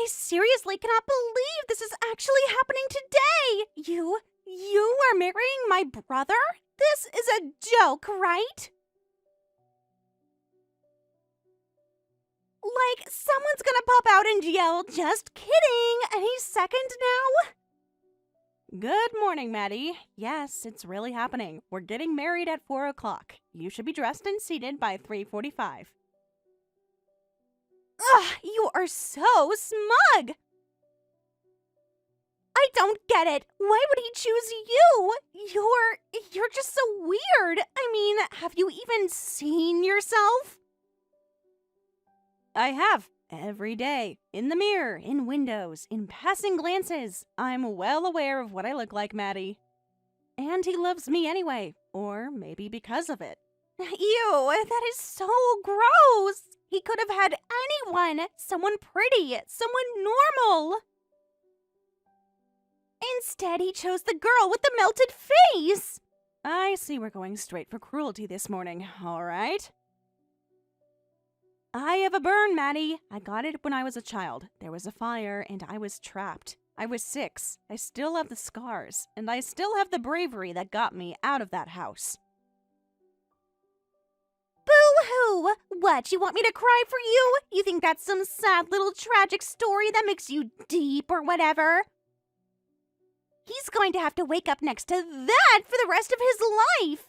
I seriously cannot believe this is actually happening today! You are marrying my brother? This is a joke, right? Like, someone's gonna pop out and yell, "Just kidding," any second now? Good morning, Maddie. Yes, it's really happening. We're getting married at 4 o'clock. You should be dressed and seated by 3:45. Ugh, you are so smug! I don't get it. Why would he choose you? You're just so weird. I mean, have you even seen yourself? I have. Every day. In the mirror, in windows, in passing glances. I'm well aware of what I look like, Maddie. And he loves me anyway. Or maybe because of it. Ew, that is so gross. He could have had anyone. Someone pretty. Someone normal. Instead, he chose the girl with the melted face. I see we're going straight for cruelty this morning, all right? I have a burn, Maddie. I got it when I was a child. There was a fire, and I was trapped. I was 6. I still have the scars, and I still have the bravery that got me out of that house. Boo-hoo! What, you want me to cry for you? You think that's some sad little tragic story that makes you deep or whatever? He's going to have to wake up next to that for the rest of his life!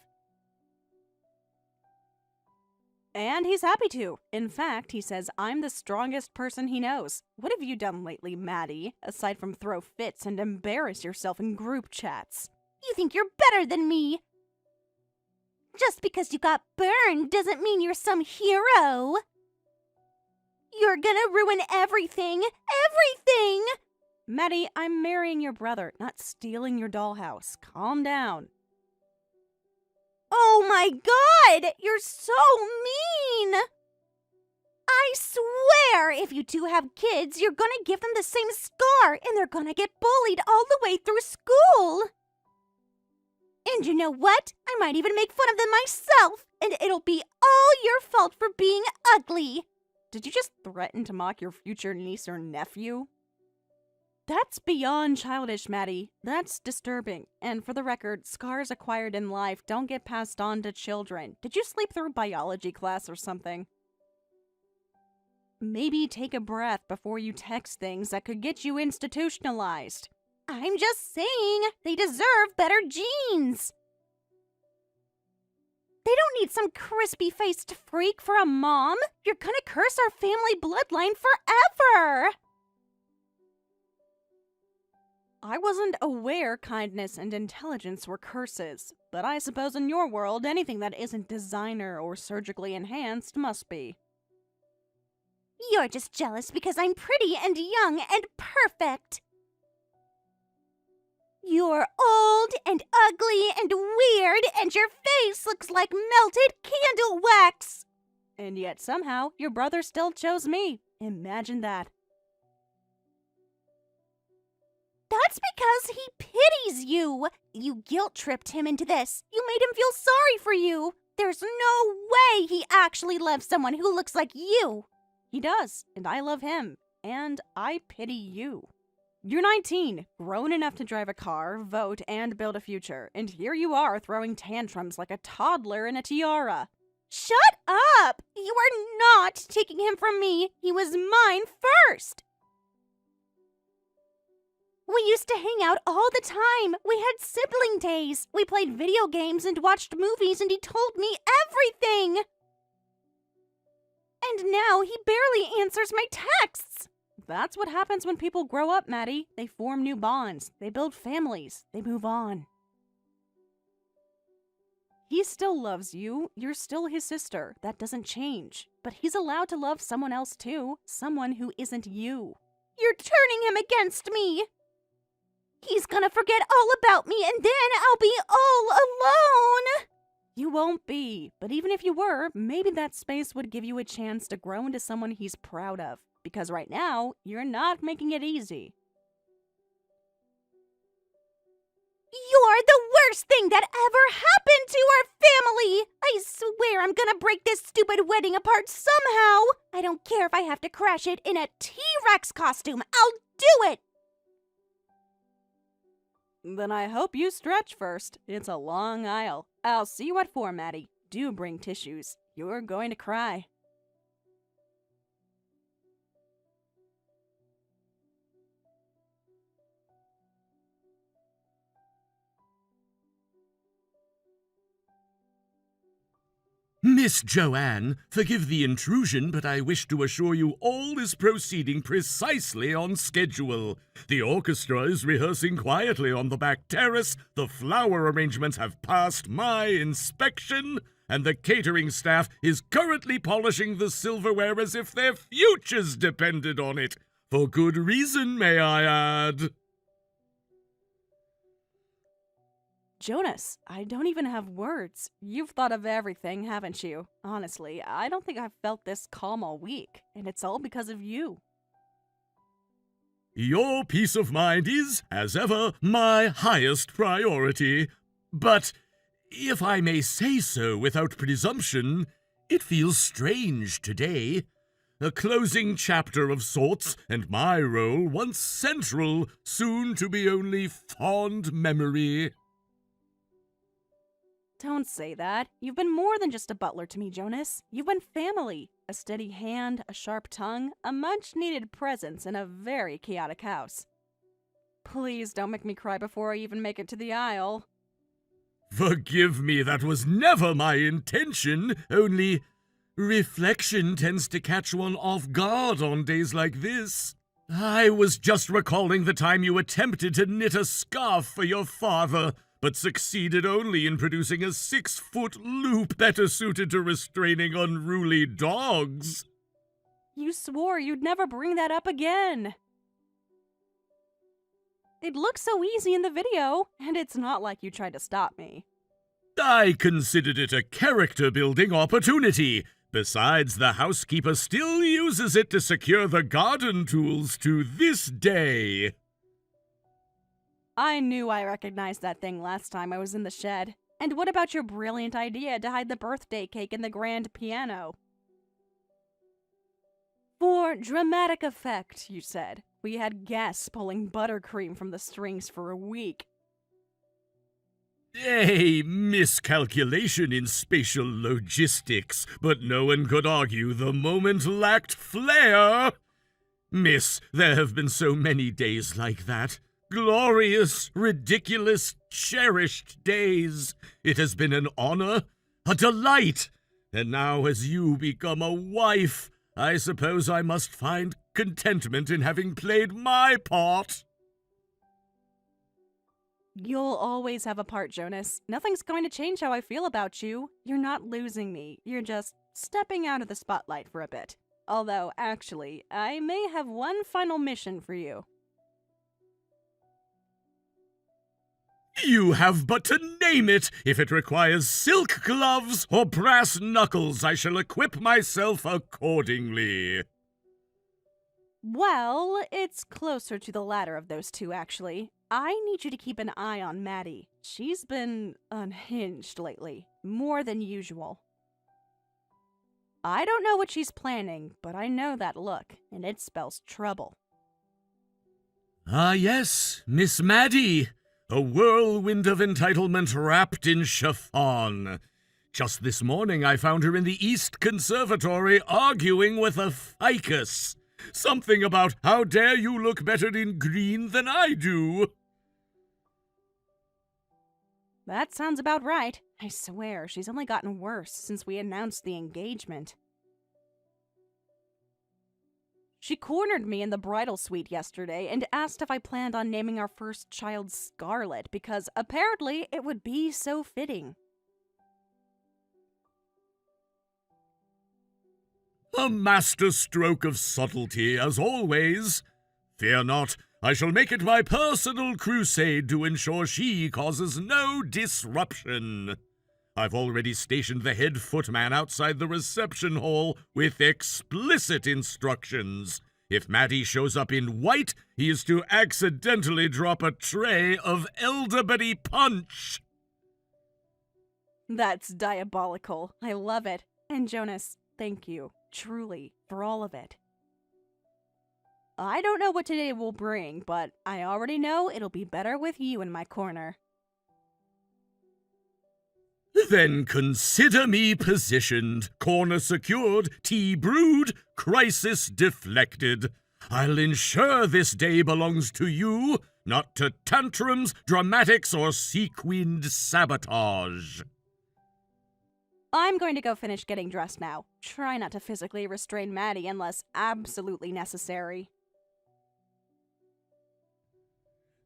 And he's happy to. In fact, he says I'm the strongest person he knows. What have you done lately, Maddie, aside from throw fits and embarrass yourself in group chats? You think you're better than me? Just because you got burned doesn't mean you're some hero. You're gonna ruin everything! Everything! Maddie, I'm marrying your brother, not stealing your dollhouse. Calm down. Oh my god! You're so mean! I swear, if you two have kids, you're gonna give them the same scar, and they're gonna get bullied all the way through school! And you know what? I might even make fun of them myself, and it'll be all your fault for being ugly! Did you just threaten to mock your future niece or nephew? That's beyond childish, Maddie. That's disturbing. And for the record, scars acquired in life don't get passed on to children. Did you sleep through biology class or something? Maybe take a breath before you text things that could get you institutionalized. I'm just saying, they deserve better genes. They don't need some crispy-faced freak for a mom. You're gonna curse our family bloodline forever. I wasn't aware kindness and intelligence were curses, but I suppose in your world, anything that isn't designer or surgically enhanced must be. You're just jealous because I'm pretty and young and perfect. You're old and ugly and weird, and your face looks like melted candle wax. And yet somehow, your brother still chose me. Imagine that. That's because he pities you. You guilt-tripped him into this. You made him feel sorry for you. There's no way he actually loves someone who looks like you. He does, and I love him. And I pity you. You're 19, grown enough to drive a car, vote, and build a future. And here you are throwing tantrums like a toddler in a tiara. Shut up! You are not taking him from me. He was mine first. We used to hang out all the time. We had sibling days. We played video games and watched movies, and he told me everything. And now he barely answers my texts. That's what happens when people grow up, Maddie. They form new bonds. They build families. They move on. He still loves you. You're still his sister. That doesn't change. But he's allowed to love someone else too. Someone who isn't you. You're turning him against me. He's gonna forget all about me, and then I'll be all alone! You won't be, but even if you were, maybe that space would give you a chance to grow into someone he's proud of, because right now, you're not making it easy. You're the worst thing that ever happened to our family! I swear I'm gonna break this stupid wedding apart somehow! I don't care if I have to crash it in a T-Rex costume, I'll do it! Then I hope you stretch first. It's a long aisle. I'll see you at 4, Maddie. Do bring tissues. You're going to cry. Miss Joanne, forgive the intrusion, but I wish to assure you all is proceeding precisely on schedule. The orchestra is rehearsing quietly on the back terrace, the flower arrangements have passed my inspection, and the catering staff is currently polishing the silverware as if their futures depended on it. For good reason, may I add. Jonas, I don't even have words. You've thought of everything, haven't you? Honestly, I don't think I've felt this calm all week, and it's all because of you. Your peace of mind is, as ever, my highest priority. But, if I may say so without presumption, it feels strange today. A closing chapter of sorts, and my role, once central, soon to be only fond memory. Don't say that. You've been more than just a butler to me, Jonas. You've been family. A steady hand, a sharp tongue, a much-needed presence in a very chaotic house. Please don't make me cry before I even make it to the aisle. Forgive me, that was never my intention, only reflection tends to catch one off guard on days like this. I was just recalling the time you attempted to knit a scarf for your father, but succeeded only in producing a 6-foot loop better suited to restraining unruly dogs. You swore you'd never bring that up again. It looks so easy in the video, and it's not like you tried to stop me. I considered it a character-building opportunity. Besides, the housekeeper still uses it to secure the garden tools to this day. I knew I recognized that thing last time I was in the shed. And what about your brilliant idea to hide the birthday cake in the grand piano? For dramatic effect, you said. We had guests pulling buttercream from the strings for a week. A miscalculation in spatial logistics, but no one could argue the moment lacked flair. Miss, there have been so many days like that. Glorious, ridiculous, cherished days. It has been an honor, a delight. And now as you become a wife, I suppose I must find contentment in having played my part. You'll always have a part, Jonas. Nothing's going to change how I feel about you. You're not losing me. You're just stepping out of the spotlight for a bit. Although, actually, I may have one final mission for you. You have but to name it. If it requires silk gloves or brass knuckles, I shall equip myself accordingly. Well, it's closer to the latter of those two, actually. I need you to keep an eye on Maddie. She's been unhinged lately, more than usual. I don't know what she's planning, but I know that look, and it spells trouble. Ah yes, Miss Maddie. A whirlwind of entitlement wrapped in chiffon. Just this morning I found her in the East Conservatory arguing with a ficus. Something about how dare you look better in green than I do. That sounds about right. I swear, she's only gotten worse since we announced the engagement. She cornered me in the bridal suite yesterday and asked if I planned on naming our first child Scarlet because apparently it would be so fitting. A masterstroke of subtlety, as always. Fear not, I shall make it my personal crusade to ensure she causes no disruption. I've already stationed the head footman outside the reception hall with explicit instructions. If Maddie shows up in white, he is to accidentally drop a tray of elderberry punch. That's diabolical. I love it. And Jonas, thank you, truly, for all of it. I don't know what today will bring, but I already know it'll be better with you in my corner. Then consider me positioned, corner secured, tea brewed, crisis deflected. I'll ensure this day belongs to you, not to tantrums, dramatics, or sequined sabotage. I'm going to go finish getting dressed now. Try not to physically restrain Maddie unless absolutely necessary.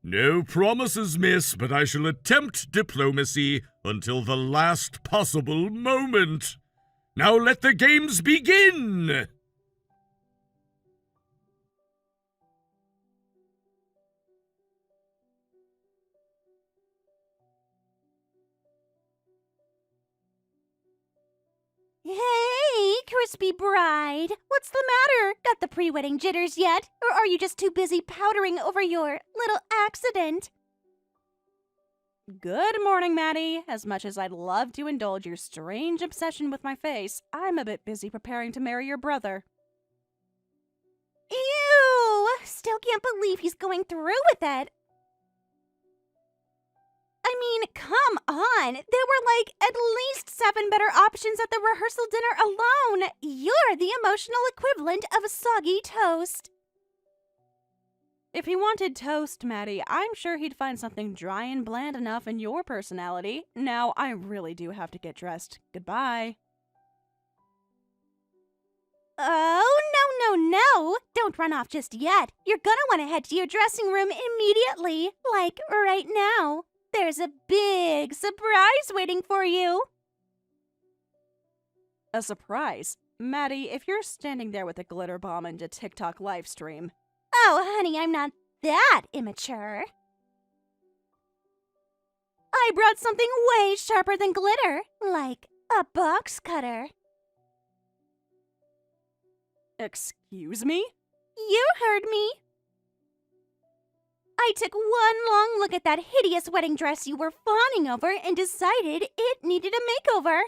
No promises, miss, but I shall attempt diplomacy until the last possible moment. Now let the games begin! Hey, crispy bride. What's the matter? Got the pre-wedding jitters yet? Or are you just too busy powdering over your little accident? Good morning, Maddie. As much as I'd love to indulge your strange obsession with my face, I'm a bit busy preparing to marry your brother. Ew! Still can't believe he's going through with it. I mean, come on. There were like at least 7 better options at the rehearsal dinner alone. You're the emotional equivalent of a soggy toast. If he wanted toast, Maddie, I'm sure he'd find something dry and bland enough in your personality. Now, I really do have to get dressed. Goodbye. Oh, no. Don't run off just yet. You're gonna want to head to your dressing room immediately. Like right now. There's a big surprise waiting for you. A surprise? Maddie, if you're standing there with a glitter bomb and a TikTok live stream. Oh, honey, I'm not that immature. I brought something way sharper than glitter, like a box cutter. Excuse me? You heard me. I took one long look at that hideous wedding dress you were fawning over and decided it needed a makeover.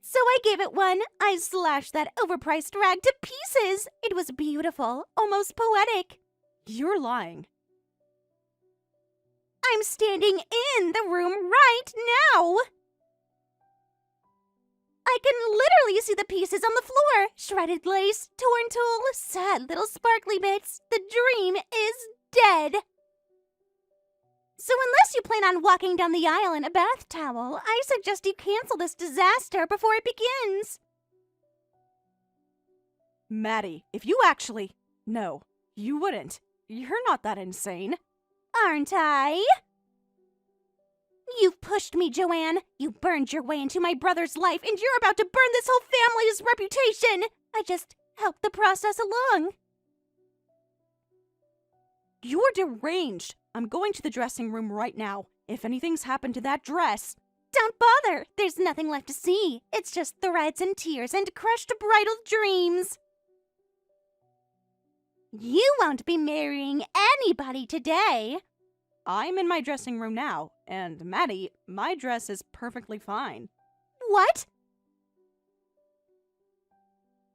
So I gave it one. I slashed that overpriced rag to pieces. It was beautiful, almost poetic. You're lying. I'm standing in the room right now. I can literally see the pieces on the floor. Shredded lace, torn tulle, sad little sparkly bits. The dream is dead. So unless you plan on walking down the aisle in a bath towel, I suggest you cancel this disaster before it begins. Maddie, if you actually... No, you wouldn't. You're not that insane. Aren't I? You've pushed me, Joanne. You burned your way into my brother's life, and you're about to burn this whole family's reputation. I just helped the process along. You're deranged. I'm going to the dressing room right now. If anything's happened to that dress... Don't bother. There's nothing left to see. It's just threads and tears and crushed bridal dreams. You won't be marrying anybody today. I'm in my dressing room now, and Maddie, my dress is perfectly fine. What?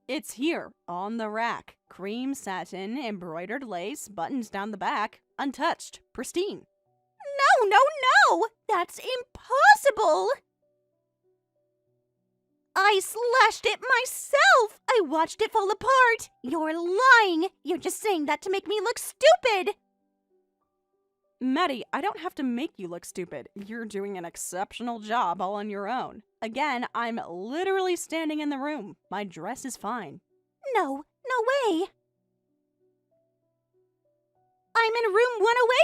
It's here, on the rack. Cream satin, embroidered lace, buttons down the back, untouched, pristine. No! That's impossible! I slashed it myself! I watched it fall apart! You're lying! You're just saying that to make me look stupid! Maddie, I don't have to make you look stupid. You're doing an exceptional job all on your own. Again, I'm literally standing in the room. My dress is fine. No way! I'm in room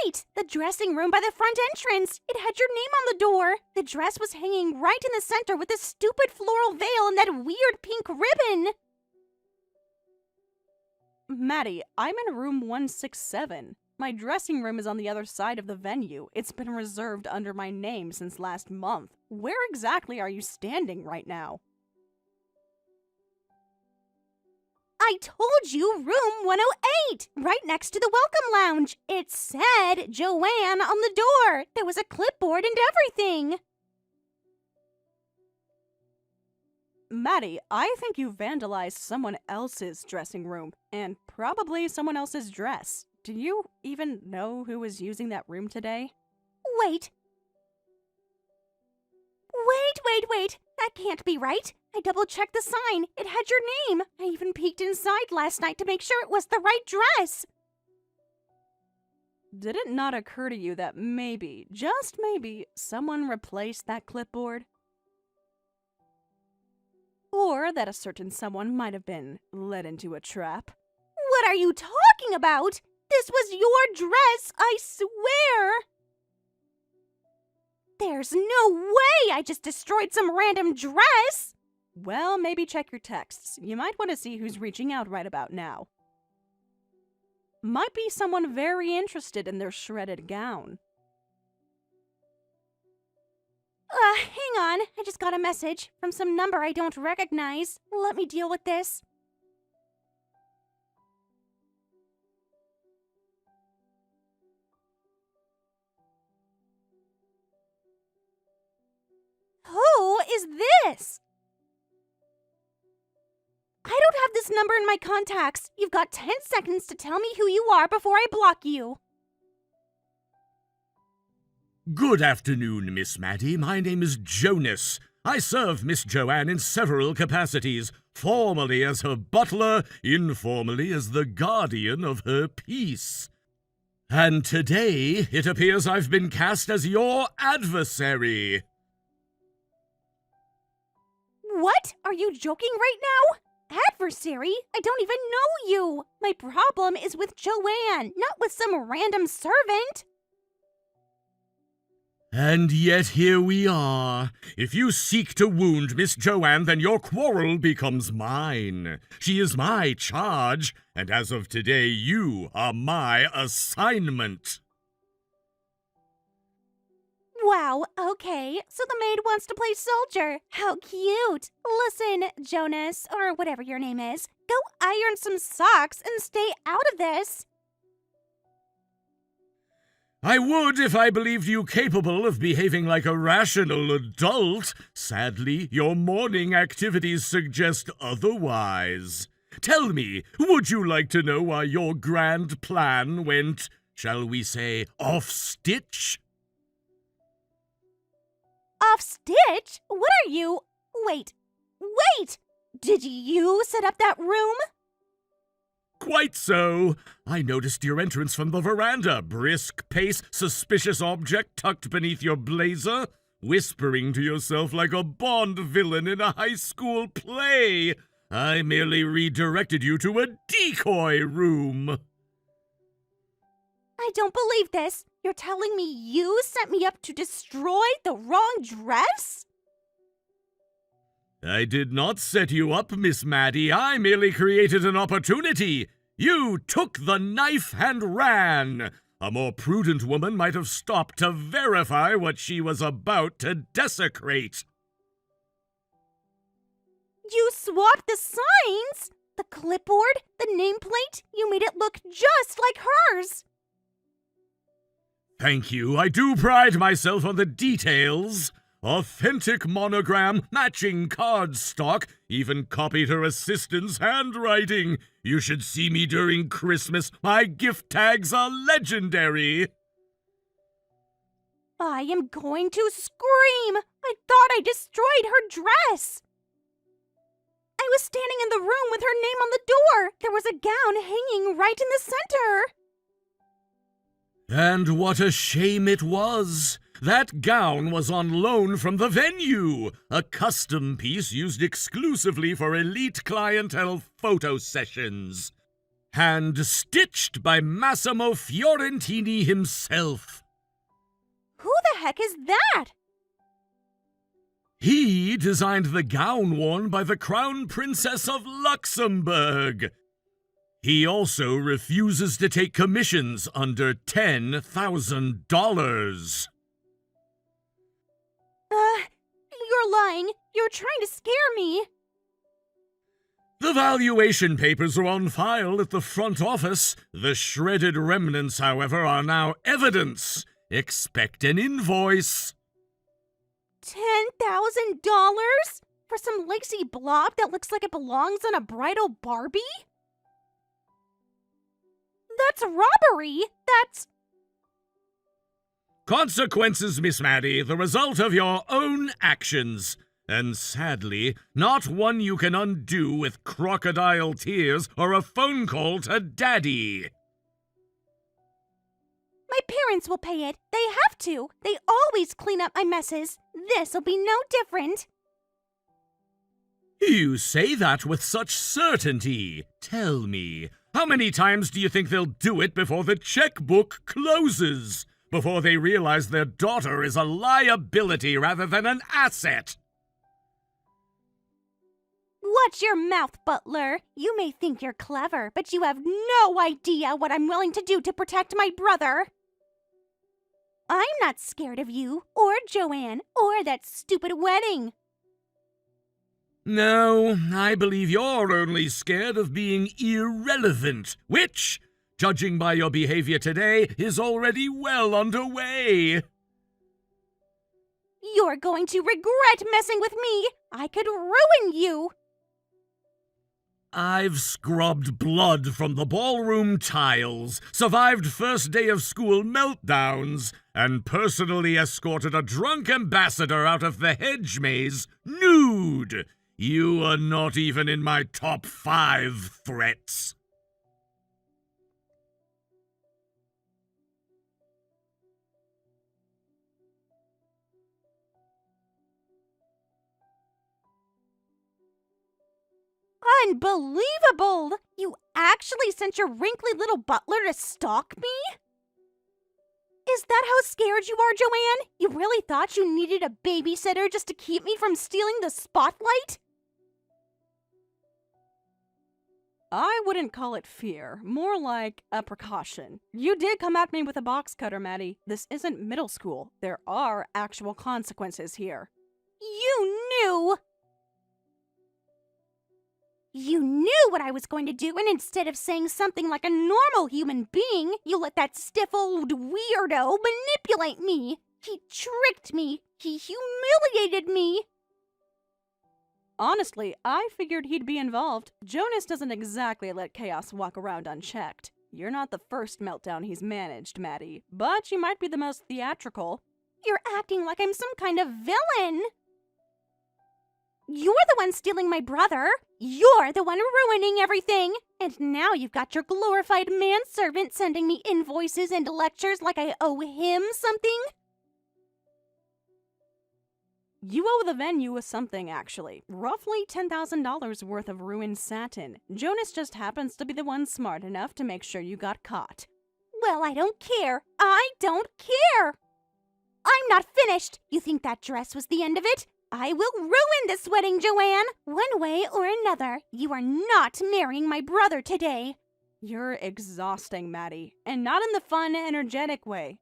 108, the dressing room by the front entrance. It had your name on the door. The dress was hanging right in the center with this stupid floral veil and that weird pink ribbon. Maddie, I'm in room 167. My dressing room is on the other side of the venue. It's been reserved under my name since last month. Where exactly are you standing right now? I told you room 108, right next to the welcome lounge. It said Joanne on the door. There was a clipboard and everything. Maddie, I think you vandalized someone else's dressing room, and probably someone else's dress. Do you even know who was using that room today? Wait. That can't be right. I double-checked the sign. It had your name. I even peeked inside last night to make sure it was the right dress. Did it not occur to you that maybe, just maybe, someone replaced that clipboard? Or that a certain someone might have been led into a trap? What are you talking about? This was your dress, I swear! There's no way I just destroyed some random dress! Well, maybe check your texts. You might want to see who's reaching out right about now. Might be someone very interested in their shredded gown. Hang on. I just got a message from some number I don't recognize. Let me deal with this. Who is this? I don't have this number in my contacts. You've got 10 seconds to tell me who you are before I block you. Good afternoon, Miss Maddie. My name is Jonas. I serve Miss Joanne in several capacities, formally as her butler, informally as the guardian of her peace. And today, it appears I've been cast as your adversary. What? Are you joking right now? Adversary? I don't even know you. My problem is with Joanne, not with some random servant. And yet here we are. If you seek to wound Miss Joanne, then your quarrel becomes mine. She is my charge, and as of today, you are my assignment. Wow, okay, so the maid wants to play soldier. How cute. Listen, Jonas, or whatever your name is, go iron some socks and stay out of this. I would if I believed you capable of behaving like a rational adult. Sadly, your morning activities suggest otherwise. Tell me, would you like to know why your grand plan went, shall we say, off-stitch? Off-stitch? What are you? Wait! Did you set up that room? Quite so. I noticed your entrance from the veranda. Brisk pace, suspicious object tucked beneath your blazer, whispering to yourself like a Bond villain in a high school play. I merely redirected you to a decoy room. I don't believe this. You're telling me you set me up to destroy the wrong dress? I did not set you up, Miss Maddie. I merely created an opportunity. You took the knife and ran. A more prudent woman might have stopped to verify what she was about to desecrate. You swapped the signs? The clipboard? The nameplate? You made it look just like hers. Thank you. I do pride myself on the details. Authentic monogram, matching cardstock, even copied her assistant's handwriting. You should see me during Christmas. My gift tags are legendary. I am going to scream. I thought I destroyed her dress. I was standing in the room with her name on the door. There was a gown hanging right in the center. And what a shame it was. That gown was on loan from the venue, a custom piece used exclusively for elite clientele photo sessions. Hand-stitched by Massimo Fiorentini himself. Who the heck is that? He designed the gown worn by the Crown Princess of Luxembourg. He also refuses to take commissions under $10,000. You're lying. You're trying to scare me. The valuation papers are on file at the front office. The shredded remnants, however, are now evidence. Expect an invoice. $10,000? For some lacy blob that looks like it belongs on a bridal Barbie? That's robbery! That's... Consequences, Miss Maddie, the result of your own actions. And sadly, not one you can undo with crocodile tears or a phone call to Daddy. My parents will pay it. They have to. They always clean up my messes. This'll be no different. You say that with such certainty. Tell me, how many times do you think they'll do it before the checkbook closes? Before they realize their daughter is a liability rather than an asset? Watch your mouth, Butler. You may think you're clever, but you have no idea what I'm willing to do to protect my brother. I'm not scared of you, or Joanne, or that stupid wedding. No, I believe you're only scared of being irrelevant, which, judging by your behavior today, is already well underway. You're going to regret messing with me. I could ruin you. I've scrubbed blood from the ballroom tiles, survived first day of school meltdowns, and personally escorted a drunk ambassador out of the hedge maze nude. You are not even in my top 5 threats. Unbelievable! You actually sent your wrinkly little butler to stalk me? Is that how scared you are, Joanne? You really thought you needed a babysitter just to keep me from stealing the spotlight? I wouldn't call it fear, more like a precaution. You did come at me with a box cutter, Maddie. This isn't middle school. There are actual consequences here. You knew! You knew what I was going to do, and instead of saying something like a normal human being, you let that stiff old weirdo manipulate me. He tricked me. He humiliated me. Honestly, I figured he'd be involved. Jonas doesn't exactly let chaos walk around unchecked. You're not the first meltdown he's managed, Maddie, but you might be the most theatrical. You're acting like I'm some kind of villain. You're the one stealing my brother. You're the one ruining everything. And now you've got your glorified manservant sending me invoices and lectures like I owe him something. You owe the venue something, actually. Roughly $10,000 worth of ruined satin. Jonas just happens to be the one smart enough to make sure you got caught. Well, I don't care. I don't care. I'm not finished. You think that dress was the end of it? I will ruin this wedding, Joanne. One way or another, you are not marrying my brother today. You're exhausting, Maddie. And not in the fun, energetic way.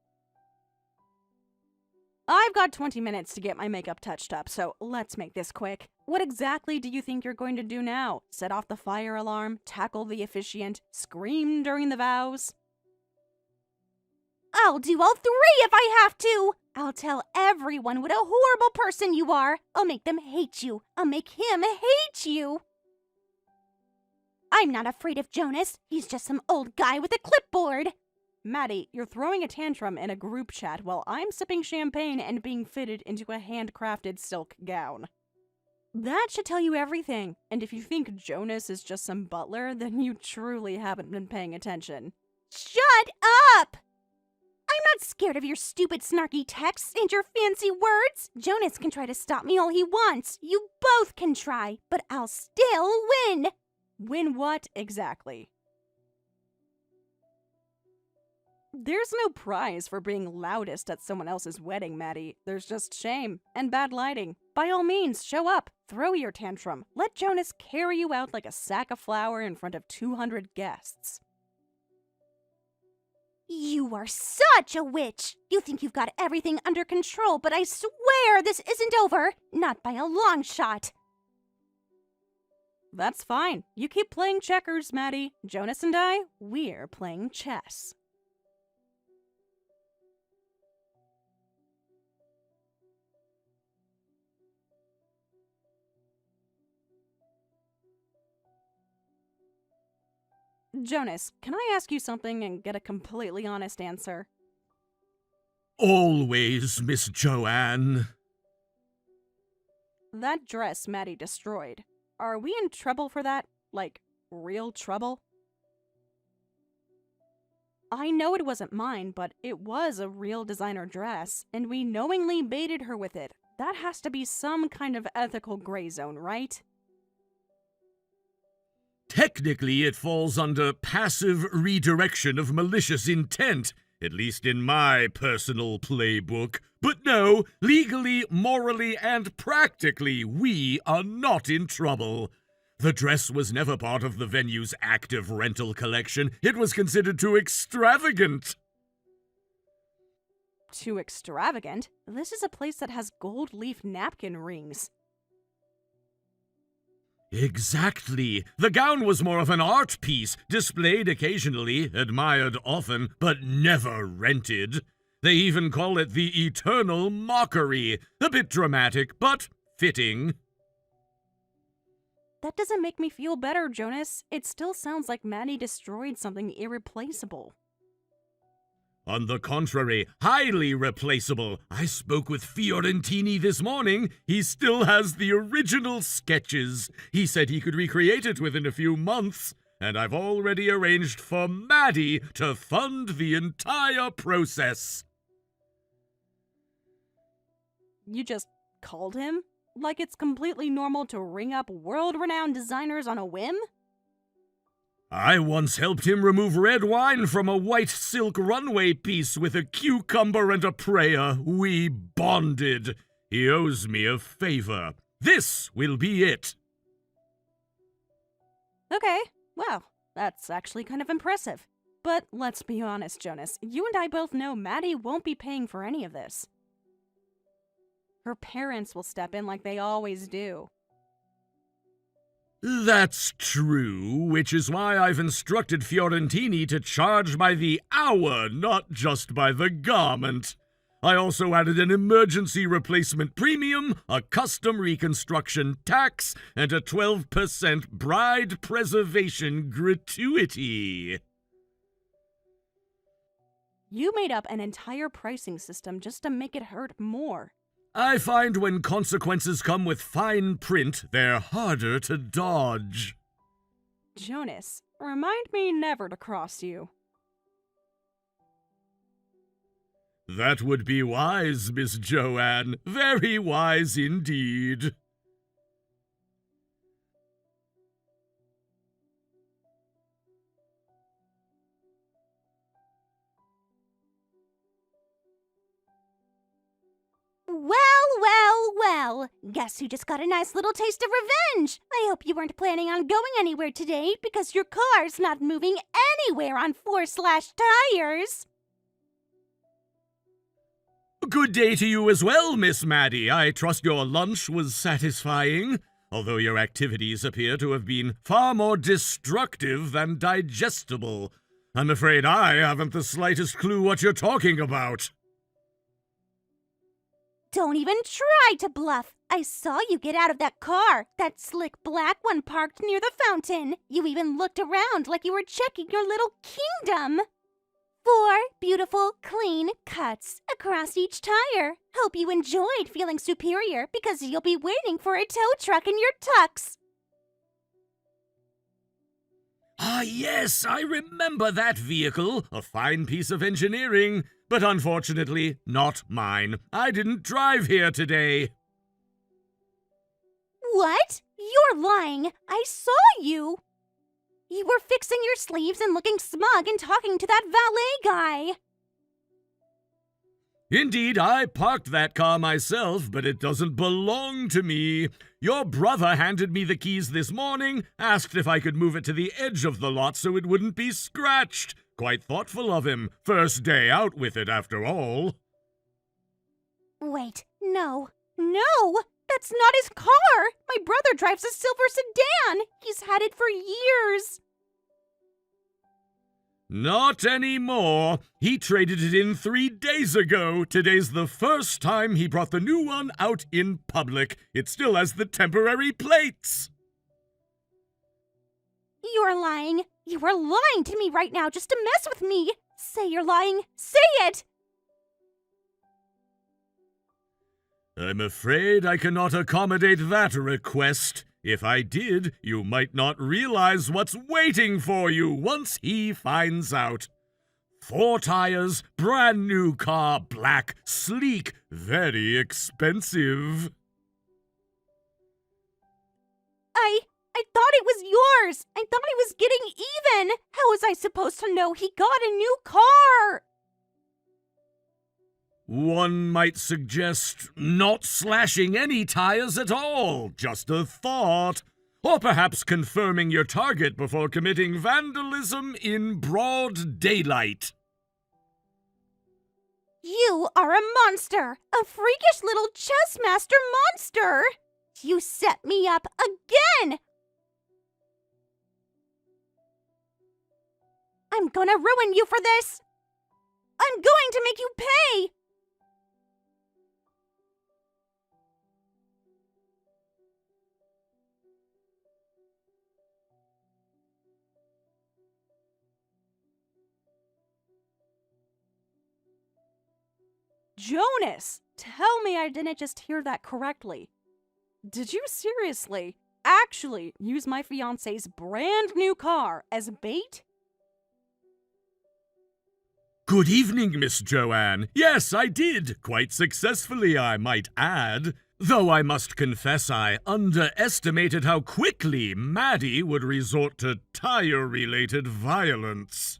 I've got 20 minutes to get my makeup touched up, so let's make this quick. What exactly do you think you're going to do now? Set off the fire alarm, tackle the officiant, scream during the vows? I'll do all 3 if I have to. I'll tell everyone what a horrible person you are. I'll make them hate you. I'll make him hate you. I'm not afraid of Jonas. He's just some old guy with a clipboard. Maddie, you're throwing a tantrum in a group chat while I'm sipping champagne and being fitted into a handcrafted silk gown. That should tell you everything. And if you think Jonas is just some butler, then you truly haven't been paying attention. Shut up! I'm not scared of your stupid snarky texts and your fancy words. Jonas can try to stop me all he wants. You both can try, but I'll still win. Win what exactly? There's no prize for being loudest at someone else's wedding, Maddie. There's just shame and bad lighting. By all means, show up. Throw your tantrum. Let Jonas carry you out like a sack of flour in front of 200 guests. You are such a witch! You think you've got everything under control, but I swear this isn't over. Not by a long shot. That's fine. You keep playing checkers, Maddie. Jonas and I, we're playing chess. Jonas, can I ask you something and get a completely honest answer? Always, Miss Joanne. That dress Maddie destroyed. Are we in trouble for that? Like, real trouble? I know it wasn't mine, but it was a real designer dress, and we knowingly baited her with it. That has to be some kind of ethical gray zone, right? Technically, it falls under passive redirection of malicious intent, at least in my personal playbook. But no, legally, morally, and practically, we are not in trouble. The dress was never part of the venue's active rental collection. It was considered too extravagant. Too extravagant? This is a place that has gold leaf napkin rings. Exactly. The gown was more of an art piece, displayed occasionally, admired often, but never rented. They even call it the eternal mockery. A bit dramatic, but fitting. That doesn't make me feel better, Jonas. It still sounds like Maddie destroyed something irreplaceable. On the contrary, highly replaceable. I spoke with Fiorentini this morning. He still has the original sketches. He said he could recreate it within a few months. And I've already arranged for Maddie to fund the entire process. You just called him? Like it's completely normal to ring up world-renowned designers on a whim? I once helped him remove red wine from a white silk runway piece with a cucumber and a prayer. We bonded. He owes me a favor. This will be it. Okay, well, that's actually kind of impressive. But let's be honest, Jonas. You and I both know Maddie won't be paying for any of this. Her parents will step in like they always do. That's true, which is why I've instructed Fiorentini to charge by the hour, not just by the garment. I also added an emergency replacement premium, a custom reconstruction tax, and a 12% bride preservation gratuity. You made up an entire pricing system just to make it hurt more. I find when consequences come with fine print, they're harder to dodge. Jonas, remind me never to cross you. That would be wise, Miss Joanne. Very wise indeed. Well. Guess who just got a nice little taste of revenge? I hope you weren't planning on going anywhere today because your car's not moving anywhere on 4/tires. Good day to you as well, Miss Maddie. I trust your lunch was satisfying, although your activities appear to have been far more destructive than digestible. I'm afraid I haven't the slightest clue what you're talking about. Don't even try to bluff. I saw you get out of that car, that slick black one parked near the fountain. You even looked around like you were checking your little kingdom. 4 beautiful, clean cuts across each tire. Hope you enjoyed feeling superior because you'll be waiting for a tow truck in your tux. Ah, yes, I remember that vehicle. A fine piece of engineering. But unfortunately, not mine. I didn't drive here today. What? You're lying. I saw you. You were fixing your sleeves and looking smug and talking to that valet guy. Indeed, I parked that car myself, but it doesn't belong to me. Your brother handed me the keys this morning, asked if I could move it to the edge of the lot so it wouldn't be scratched. Quite thoughtful of him. First day out with it, after all. Wait, no. That's not his car! My brother drives a silver sedan! He's had it for years! Not anymore. He traded it in 3 days ago. Today's the first time he brought the new one out in public. It still has the temporary plates. You're lying. You are lying to me right now just to mess with me. Say you're lying. Say it! I'm afraid I cannot accommodate that request. If I did, you might not realize what's waiting for you once he finds out. 4 tires, brand new car, black, sleek, very expensive. I thought it was yours. I thought he was getting even. How was I supposed to know he got a new car? One might suggest not slashing any tires at all, just a thought. Or perhaps confirming your target before committing vandalism in broad daylight. You are a monster! A freakish little chess master monster! You set me up again! I'm gonna ruin you for this! I'm going to make you pay! Jonas! Tell me I didn't just hear that correctly. Did you seriously actually use my fiancé's brand new car as bait? Good evening, Miss Joanne. Yes, I did. Quite successfully, I might add. Though I must confess I underestimated how quickly Maddie would resort to tire-related violence.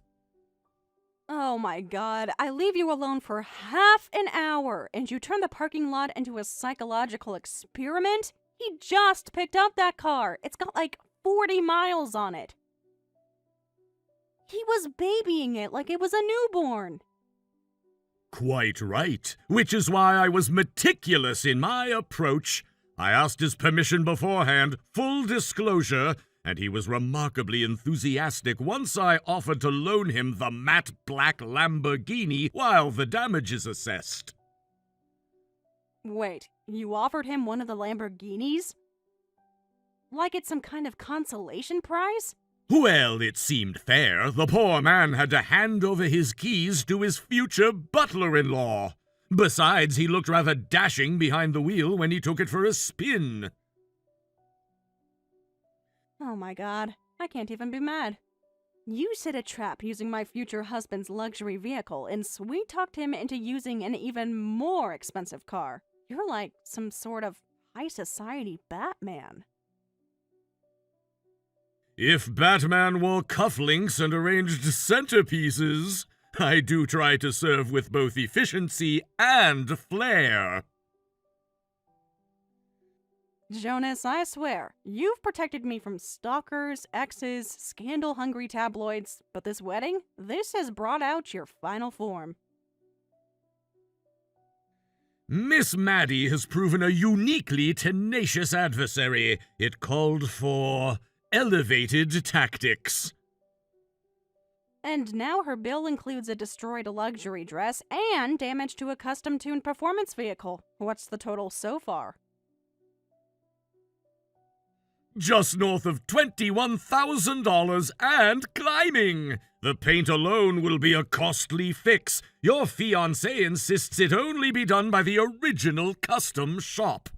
Oh my god, I leave you alone for half an hour and you turn the parking lot into a psychological experiment? He just picked up that car. It's got like 40 miles on it. He was babying it like it was a newborn. Quite right, which is why I was meticulous in my approach. I asked his permission beforehand, full disclosure, and he was remarkably enthusiastic once I offered to loan him the matte black Lamborghini while the damage is assessed. Wait, you offered him one of the Lamborghinis? Like it's some kind of consolation prize? Well, it seemed fair. The poor man had to hand over his keys to his future butler-in-law. Besides, he looked rather dashing behind the wheel when he took it for a spin. Oh my god, I can't even be mad. You set a trap using my future husband's luxury vehicle and sweet-talked him into using an even more expensive car. You're like some sort of high society Batman. If Batman wore cufflinks and arranged centerpieces, I do try to serve with both efficiency and flair. Jonas, I swear, you've protected me from stalkers, exes, scandal-hungry tabloids, but this wedding, this has brought out your final form. Miss Maddie has proven a uniquely tenacious adversary. It called for elevated tactics. And now her bill includes a destroyed luxury dress and damage to a custom-tuned performance vehicle. What's the total so far? Just north of $21,000 and climbing. The paint alone will be a costly fix. Your fiancé insists it only be done by the original custom shop.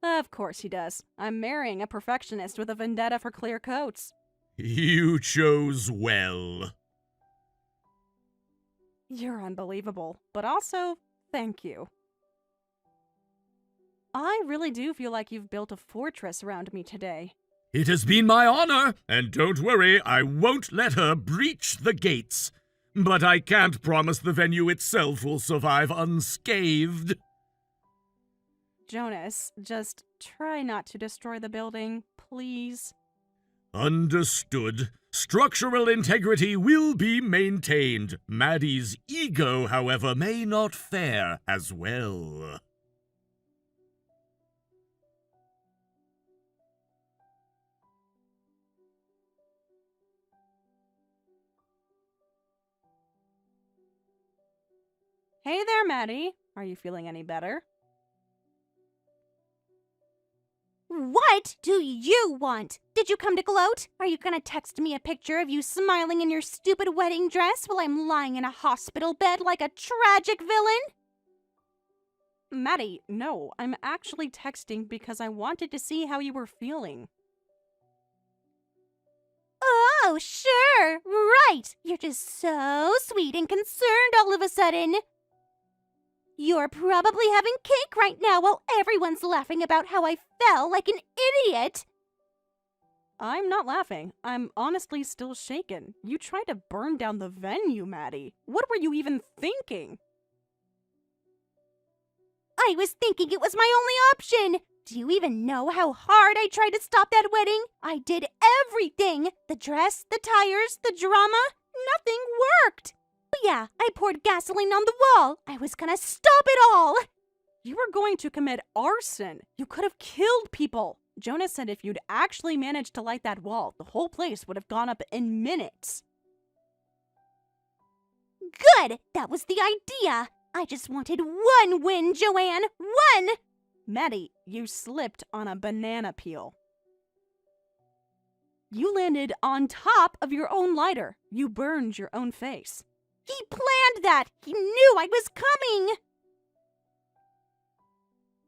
Of course he does. I'm marrying a perfectionist with a vendetta for clear coats. You chose well. You're unbelievable, but also, thank you. I really do feel like you've built a fortress around me today. It has been my honor, and don't worry, I won't let her breach the gates. But I can't promise the venue itself will survive unscathed. Jonas, just try not to destroy the building, please. Understood. Structural integrity will be maintained. Maddie's ego, however, may not fare as well. Hey there, Maddie. Are you feeling any better? What do you want? Did you come to gloat? Are you gonna text me a picture of you smiling in your stupid wedding dress while I'm lying in a hospital bed like a tragic villain? Maddie, no. I'm actually texting because I wanted to see how you were feeling. Oh, sure. Right. You're just so sweet and concerned all of a sudden. You're probably having cake right now while everyone's laughing about how I fell like an idiot. I'm not laughing. I'm honestly still shaken. You tried to burn down the venue, Maddie. What were you even thinking? I was thinking it was my only option. Do you even know how hard I tried to stop that wedding? I did everything. The dress, the tires, the drama. Nothing worked. But yeah, I poured gasoline on the wall. I was gonna stop it all. You were going to commit arson. You could have killed people. Jonas said if you'd actually managed to light that wall, the whole place would have gone up in minutes. Good. That was the idea. I just wanted one win, Joanne. One! Maddie, you slipped on a banana peel. You landed on top of your own lighter. You burned your own face. He planned that. He knew I was coming.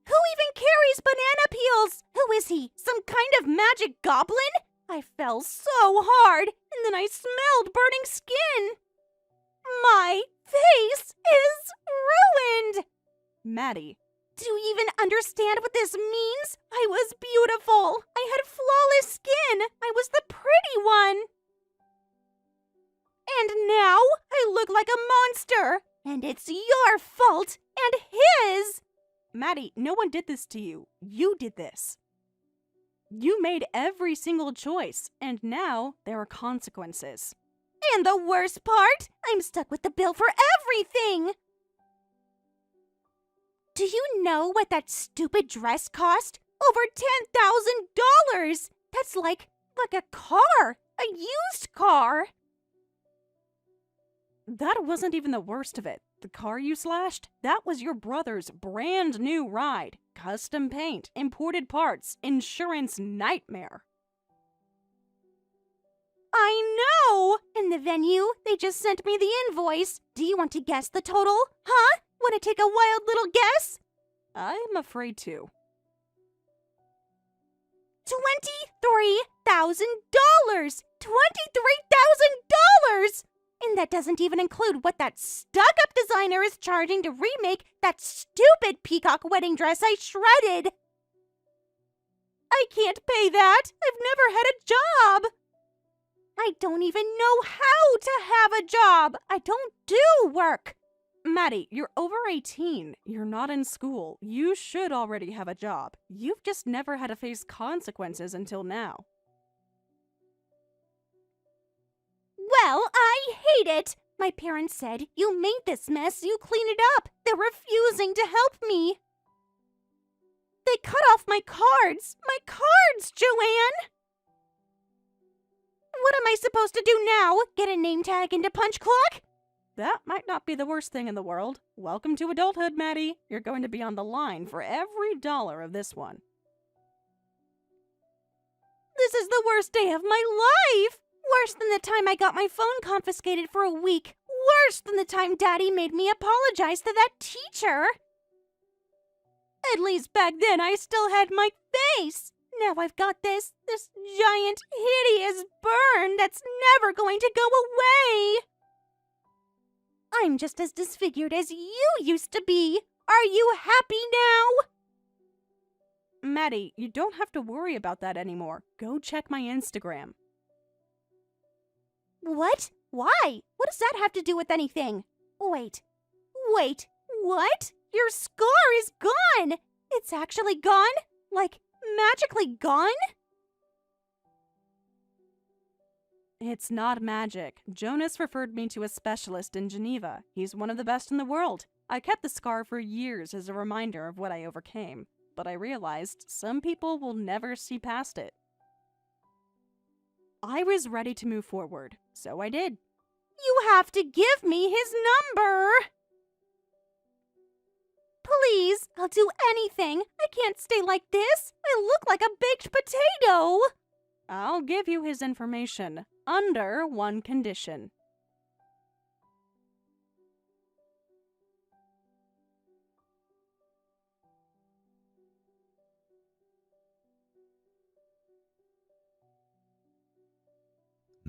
Who even carries banana peels? Who is he? Some kind of magic goblin? I fell so hard, and then I smelled burning skin. My face is ruined. Maddie. Do you even understand what this means? I was beautiful. I had flawless skin. I was the pretty one. And now I look like a monster. And it's your fault and his. Maddie, no one did this to you. You did this. You made every single choice, and now there are consequences. And the worst part, I'm stuck with the bill for everything. Do you know what that stupid dress cost? Over $10,000. That's like a car, a used car. That wasn't even the worst of it. The car you slashed, that was your brother's brand new ride. Custom paint, imported parts, insurance nightmare. I know! In the venue, they just sent me the invoice. Do you want to guess the total? Huh? Want to take a wild little guess? I'm afraid to. $23,000! $23,000! And that doesn't even include what that stuck-up designer is charging to remake that stupid peacock wedding dress I shredded. I can't pay that. I've never had a job. I don't even know how to have a job. I don't do work. Maddie, you're over 18. You're not in school. You should already have a job. You've just never had to face consequences until now. Well, I hate it. My parents said, you made this mess, you clean it up. They're refusing to help me. They cut off my cards. My cards, Joanne! What am I supposed to do now? Get a name tag into Punch Clock? That might not be the worst thing in the world. Welcome to adulthood, Maddie. You're going to be on the line for every dollar of this one. This is the worst day of my life! Worse than the time I got my phone confiscated for a week. Worse than the time Daddy made me apologize to that teacher. At least back then I still had my face. Now I've got this giant, hideous burn that's never going to go away. I'm just as disfigured as you used to be. Are you happy now? Maddie, you don't have to worry about that anymore. Go check my Instagram. What? Why? What does that have to do with anything? Wait, what? Your scar is gone! It's actually gone? Like, magically gone? It's not magic. Jonas referred me to a specialist in Geneva. He's one of the best in the world. I kept the scar for years as a reminder of what I overcame, but I realized some people will never see past it. I was ready to move forward, so I did. You have to give me his number! Please, I'll do anything. I can't stay like this. I look like a baked potato. I'll give you his information, under one condition.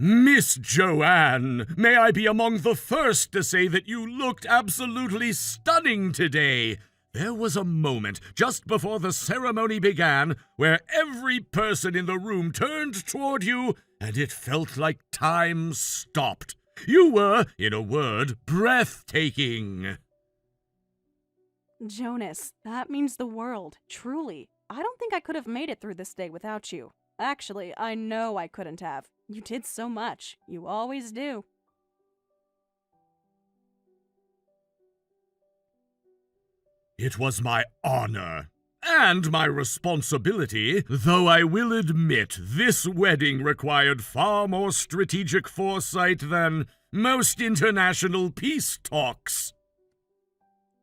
Miss Joanne, may I be among the first to say that you looked absolutely stunning today. There was a moment just before the ceremony began where every person in the room turned toward you and it felt like time stopped. You were, in a word, breathtaking. Jonas, that means the world, truly. I don't think I could have made it through this day without you. Actually, I know I couldn't have. You did so much. You always do. It was my honor and my responsibility, though I will admit this wedding required far more strategic foresight than most international peace talks.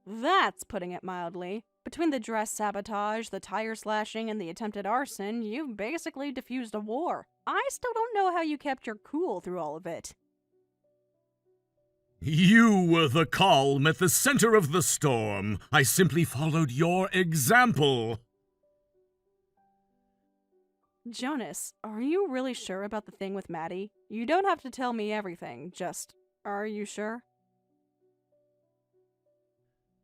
That's putting it mildly. Between the dress sabotage, the tire slashing, and the attempted arson, you've basically diffused a war. I still don't know how you kept your cool through all of it. You were the calm at the center of the storm. I simply followed your example. Jonas, are you really sure about the thing with Maddie? You don't have to tell me everything, just, are you sure?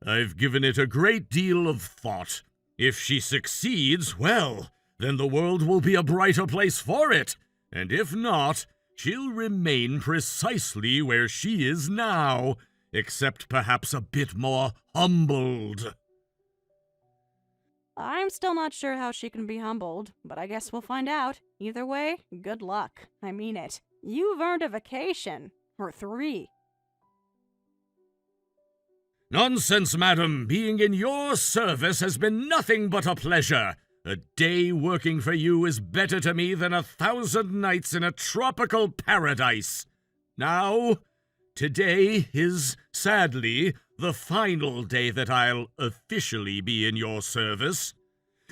I've given it a great deal of thought. If she succeeds, well, then the world will be a brighter place for it. And if not, she'll remain precisely where she is now, except perhaps a bit more humbled. I'm still not sure how she can be humbled, but I guess we'll find out. Either way, good luck. I mean it. You've earned a vacation. Or 3. Nonsense, madam. Being in your service has been nothing but a pleasure. A day working for you is better to me than 1,000 nights in a tropical paradise. Now, today is, sadly, the final day that I'll officially be in your service.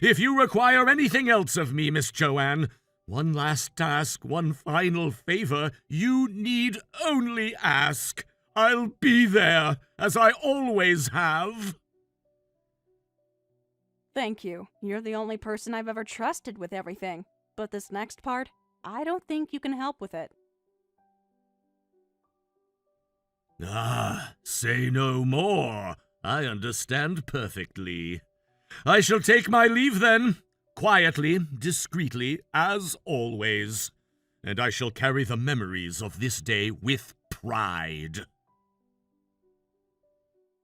If you require anything else of me, Miss Joanne, one last task, one final favor, you need only ask. I'll be there, as I always have. Thank you. You're the only person I've ever trusted with everything. But this next part, I don't think you can help with it. Ah, say no more. I understand perfectly. I shall take my leave then, quietly, discreetly, as always. And I shall carry the memories of this day with pride.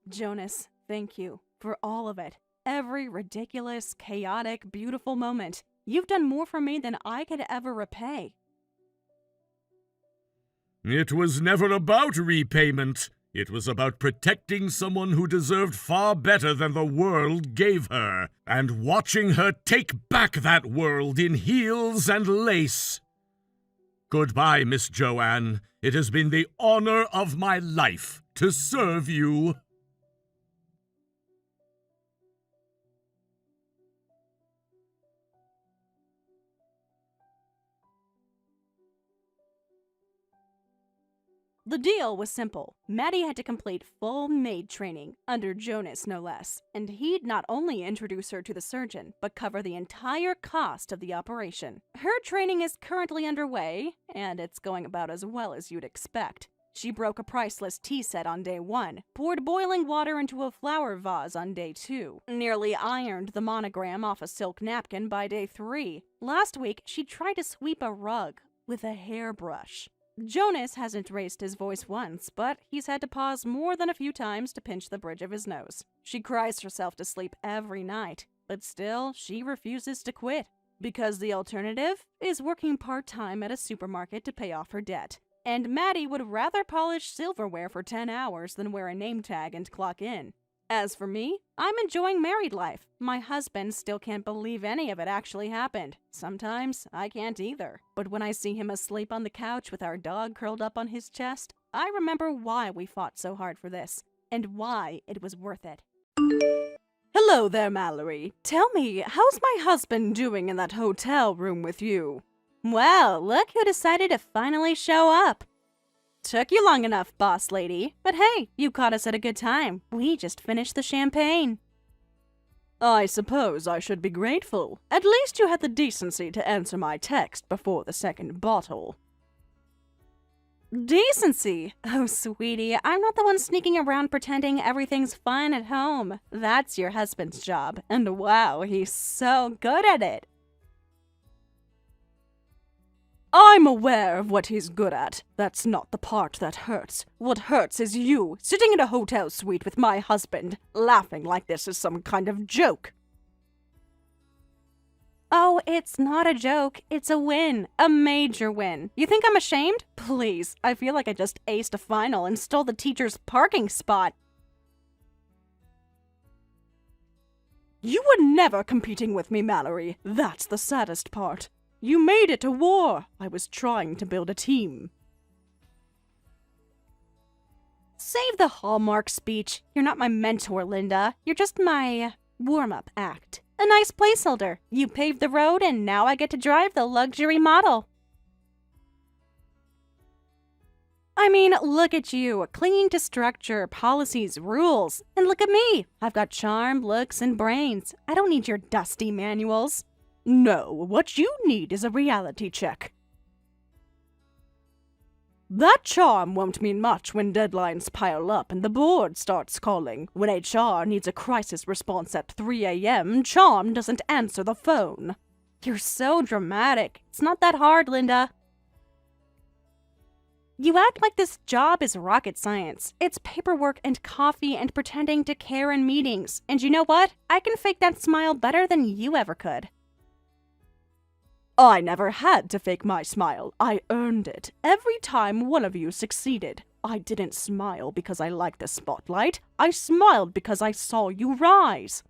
Jonas, thank you for all of it. Every ridiculous, chaotic, beautiful moment. You've done more for me than I could ever repay. It was never about repayment. It was about protecting someone who deserved far better than the world gave her, and watching her take back that world in heels and lace. Goodbye, Miss Joanne. It has been the honor of my life to serve you. The deal was simple. Maddie had to complete full maid training, under Jonas no less, and he'd not only introduce her to the surgeon, but cover the entire cost of the operation. Her training is currently underway, and it's going about as well as you'd expect. She broke a priceless tea set on day 1, poured boiling water into a flower vase on day 2, nearly ironed the monogram off a silk napkin by day 3. Last week, she tried to sweep a rug with a hairbrush. Jonas hasn't raised his voice once, but he's had to pause more than a few times to pinch the bridge of his nose. She cries herself to sleep every night, but still, she refuses to quit. Because the alternative is working part-time at a supermarket to pay off her debt. And Maddie would rather polish silverware for 10 hours than wear a name tag and clock in. As for me, I'm enjoying married life. My husband still can't believe any of it actually happened. Sometimes I can't either. But when I see him asleep on the couch with our dog curled up on his chest, I remember why we fought so hard for this, and why it was worth it. Hello there, Mallory. Tell me, how's my husband doing in that hotel room with you? Well, look who decided to finally show up. Took you long enough, boss lady. But hey, you caught us at a good time. We just finished the champagne. I suppose I should be grateful. At least you had the decency to answer my text before the second bottle. Decency? Oh, sweetie, I'm not the one sneaking around pretending everything's fine at home. That's your husband's job, and wow, he's so good at it. I'm aware of what he's good at. That's not the part that hurts. What hurts is you, sitting in a hotel suite with my husband, laughing like this is some kind of joke. Oh, it's not a joke. It's a win. A major win. You think I'm ashamed? Please, I feel like I just aced a final and stole the teacher's parking spot. You were never competing with me, Mallory. That's the saddest part. You made it to war. I was trying to build a team. Save the Hallmark speech. You're not my mentor, Linda. You're just my warm-up act. A nice placeholder. You paved the road, and now I get to drive the luxury model. I mean, look at you, clinging to structure, policies, rules. And look at me. I've got charm, looks, and brains. I don't need your dusty manuals. No, what you need is a reality check. That charm won't mean much when deadlines pile up and the board starts calling. When HR needs a crisis response at 3 a.m., charm doesn't answer the phone. You're so dramatic. It's not that hard, Linda. You act like this job is rocket science. It's paperwork and coffee and pretending to care in meetings. And you know what? I can fake that smile better than you ever could. I never had to fake my smile. I earned it. Every time one of you succeeded. I didn't smile because I liked the spotlight. I smiled because I saw you rise.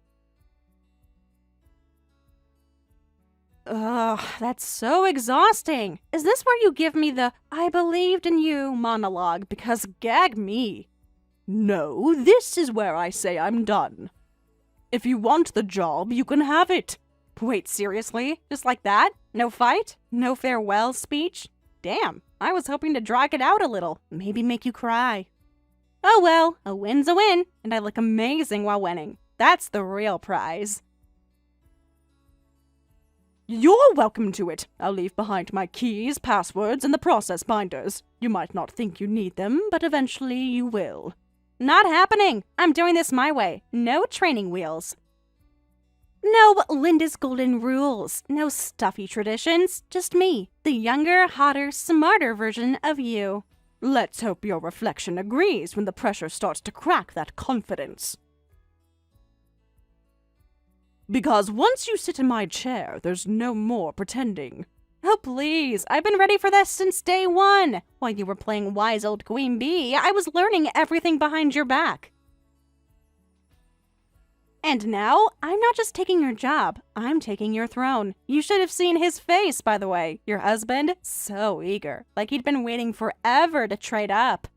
Ugh, that's so exhausting. Is this where you give me the "I believed in you" monologue? Because gag me. No, this is where I say I'm done. If you want the job, you can have it. Wait, seriously? Just like that? No fight? No farewell speech? Damn, I was hoping to drag it out a little. Maybe make you cry. Oh well, a win's a win, and I look amazing while winning. That's the real prize. You're welcome to it. I'll leave behind my keys, passwords, and the process binders. You might not think you need them, but eventually you will. Not happening. I'm doing this my way. No training wheels. No Linda's golden rules. No stuffy traditions. Just me, the younger, hotter, smarter version of you. Let's hope your reflection agrees when the pressure starts to crack that confidence. Because once you sit in my chair, there's no more pretending. Oh, please. I've been ready for this since day one. While you were playing wise old Queen Bee, I was learning everything behind your back. And now, I'm not just taking your job, I'm taking your throne. You should have seen his face, by the way. Your husband, so eager, like he'd been waiting forever to trade up.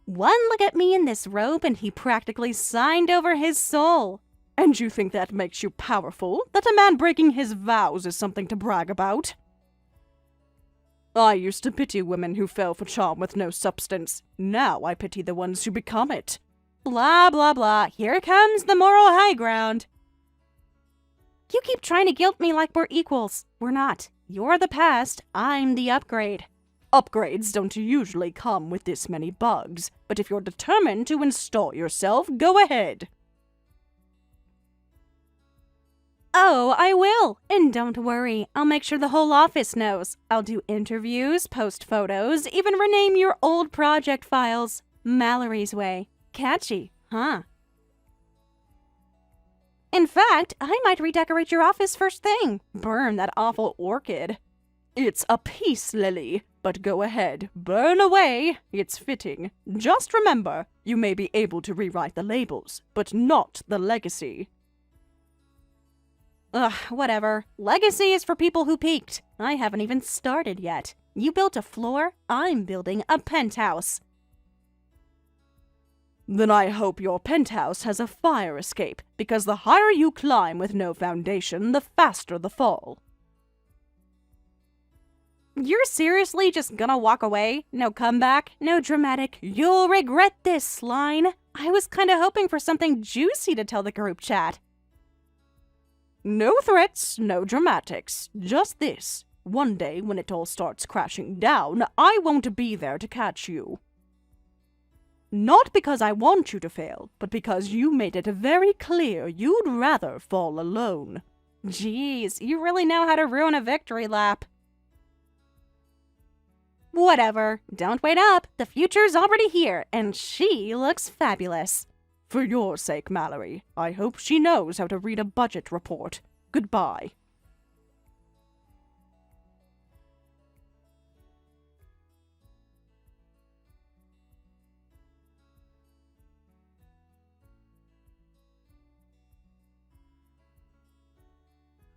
One look at me in this robe and he practically signed over his soul. And you think that makes you powerful? That a man breaking his vows is something to brag about? I used to pity women who fell for charm with no substance. Now I pity the ones who become it. Blah, blah, blah. Here comes the moral high ground. You keep trying to guilt me like we're equals. We're not. You're the past. I'm the upgrade. Upgrades don't usually come with this many bugs, but if you're determined to install yourself, go ahead. Oh, I will. And don't worry, I'll make sure the whole office knows. I'll do interviews, post photos, even rename your old project files. Mallory's way. Catchy, huh? In fact, I might redecorate your office first thing. Burn that awful orchid. It's a peace lily, but go ahead, burn away. It's fitting. Just remember, you may be able to rewrite the labels, but not the legacy. Ugh, whatever. Legacy is for people who peaked. I haven't even started yet. You built a floor, I'm building a penthouse. Then I hope your penthouse has a fire escape, because the higher you climb with no foundation, the faster the fall. You're seriously just gonna walk away? No comeback? No dramatic, "You'll regret this" line? I was kinda hoping for something juicy to tell the group chat. No threats, no dramatics, just this. One day, when it all starts crashing down, I won't be there to catch you. Not because I want you to fail, but because you made it very clear you'd rather fall alone. Jeez, you really know how to ruin a victory lap. Whatever, don't wait up. The future's already here, and she looks fabulous. For your sake, Mallory, I hope she knows how to read a budget report. Goodbye.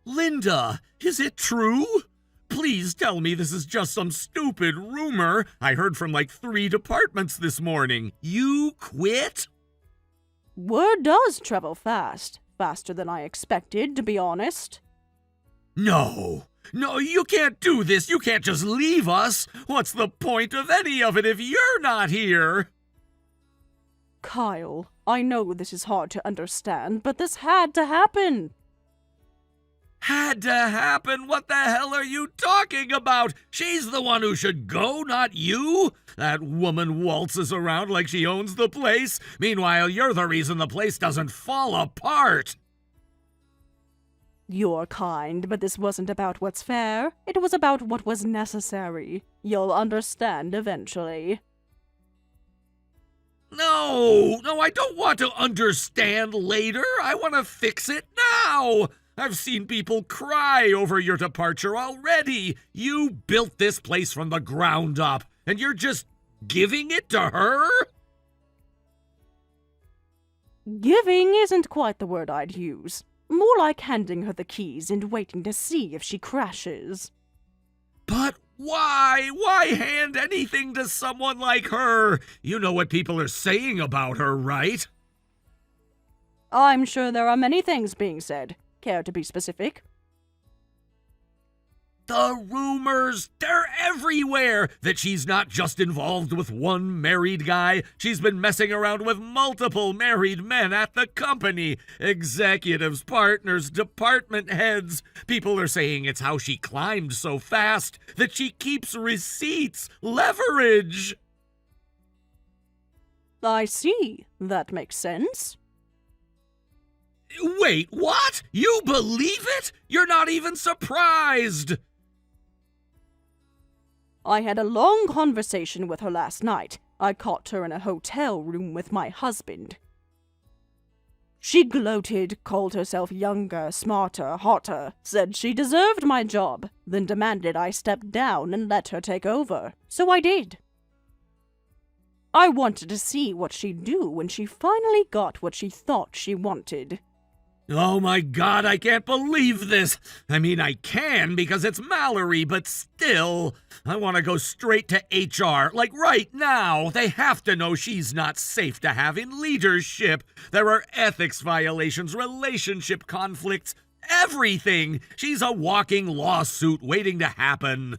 Linda, is it true? Please tell me this is just some stupid rumor. I heard from like 3 departments this morning. You quit? Word does travel fast. Faster than I expected, to be honest. No, you can't do this. You can't just leave us. What's the point of any of it if you're not here? Kyle, I know this is hard to understand, but this had to happen. Had to happen? What the hell are you talking about? She's the one who should go, not you. That woman waltzes around like she owns the place. Meanwhile, you're the reason the place doesn't fall apart. You're kind, but this wasn't about what's fair. It was about what was necessary. You'll understand eventually. No, I don't want to understand later. I want to fix it now. I've seen people cry over your departure already. You built this place from the ground up, and you're just giving it to her? Giving isn't quite the word I'd use. More like handing her the keys and waiting to see if she crashes. But why? Why hand anything to someone like her? You know what people are saying about her, right? I'm sure there are many things being said. Care to be specific? The rumors, they're everywhere. That she's not just involved with one married guy. She's been messing around with multiple married men at the company. Executives, partners, department heads. People are saying it's how she climbed so fast. That she keeps receipts, leverage. I see. That makes sense. Wait, what? You believe it? You're not even surprised. I had a long conversation with her last night. I caught her in a hotel room with my husband. She gloated, called herself younger, smarter, hotter, said she deserved my job, then demanded I step down and let her take over. So I did. I wanted to see what she'd do when she finally got what she thought she wanted. Oh my God, I can't believe this. I mean, I can because it's Mallory, but still, I want to go straight to HR, like right now. They have to know she's not safe to have in leadership. There are ethics violations, relationship conflicts, everything. She's a walking lawsuit waiting to happen.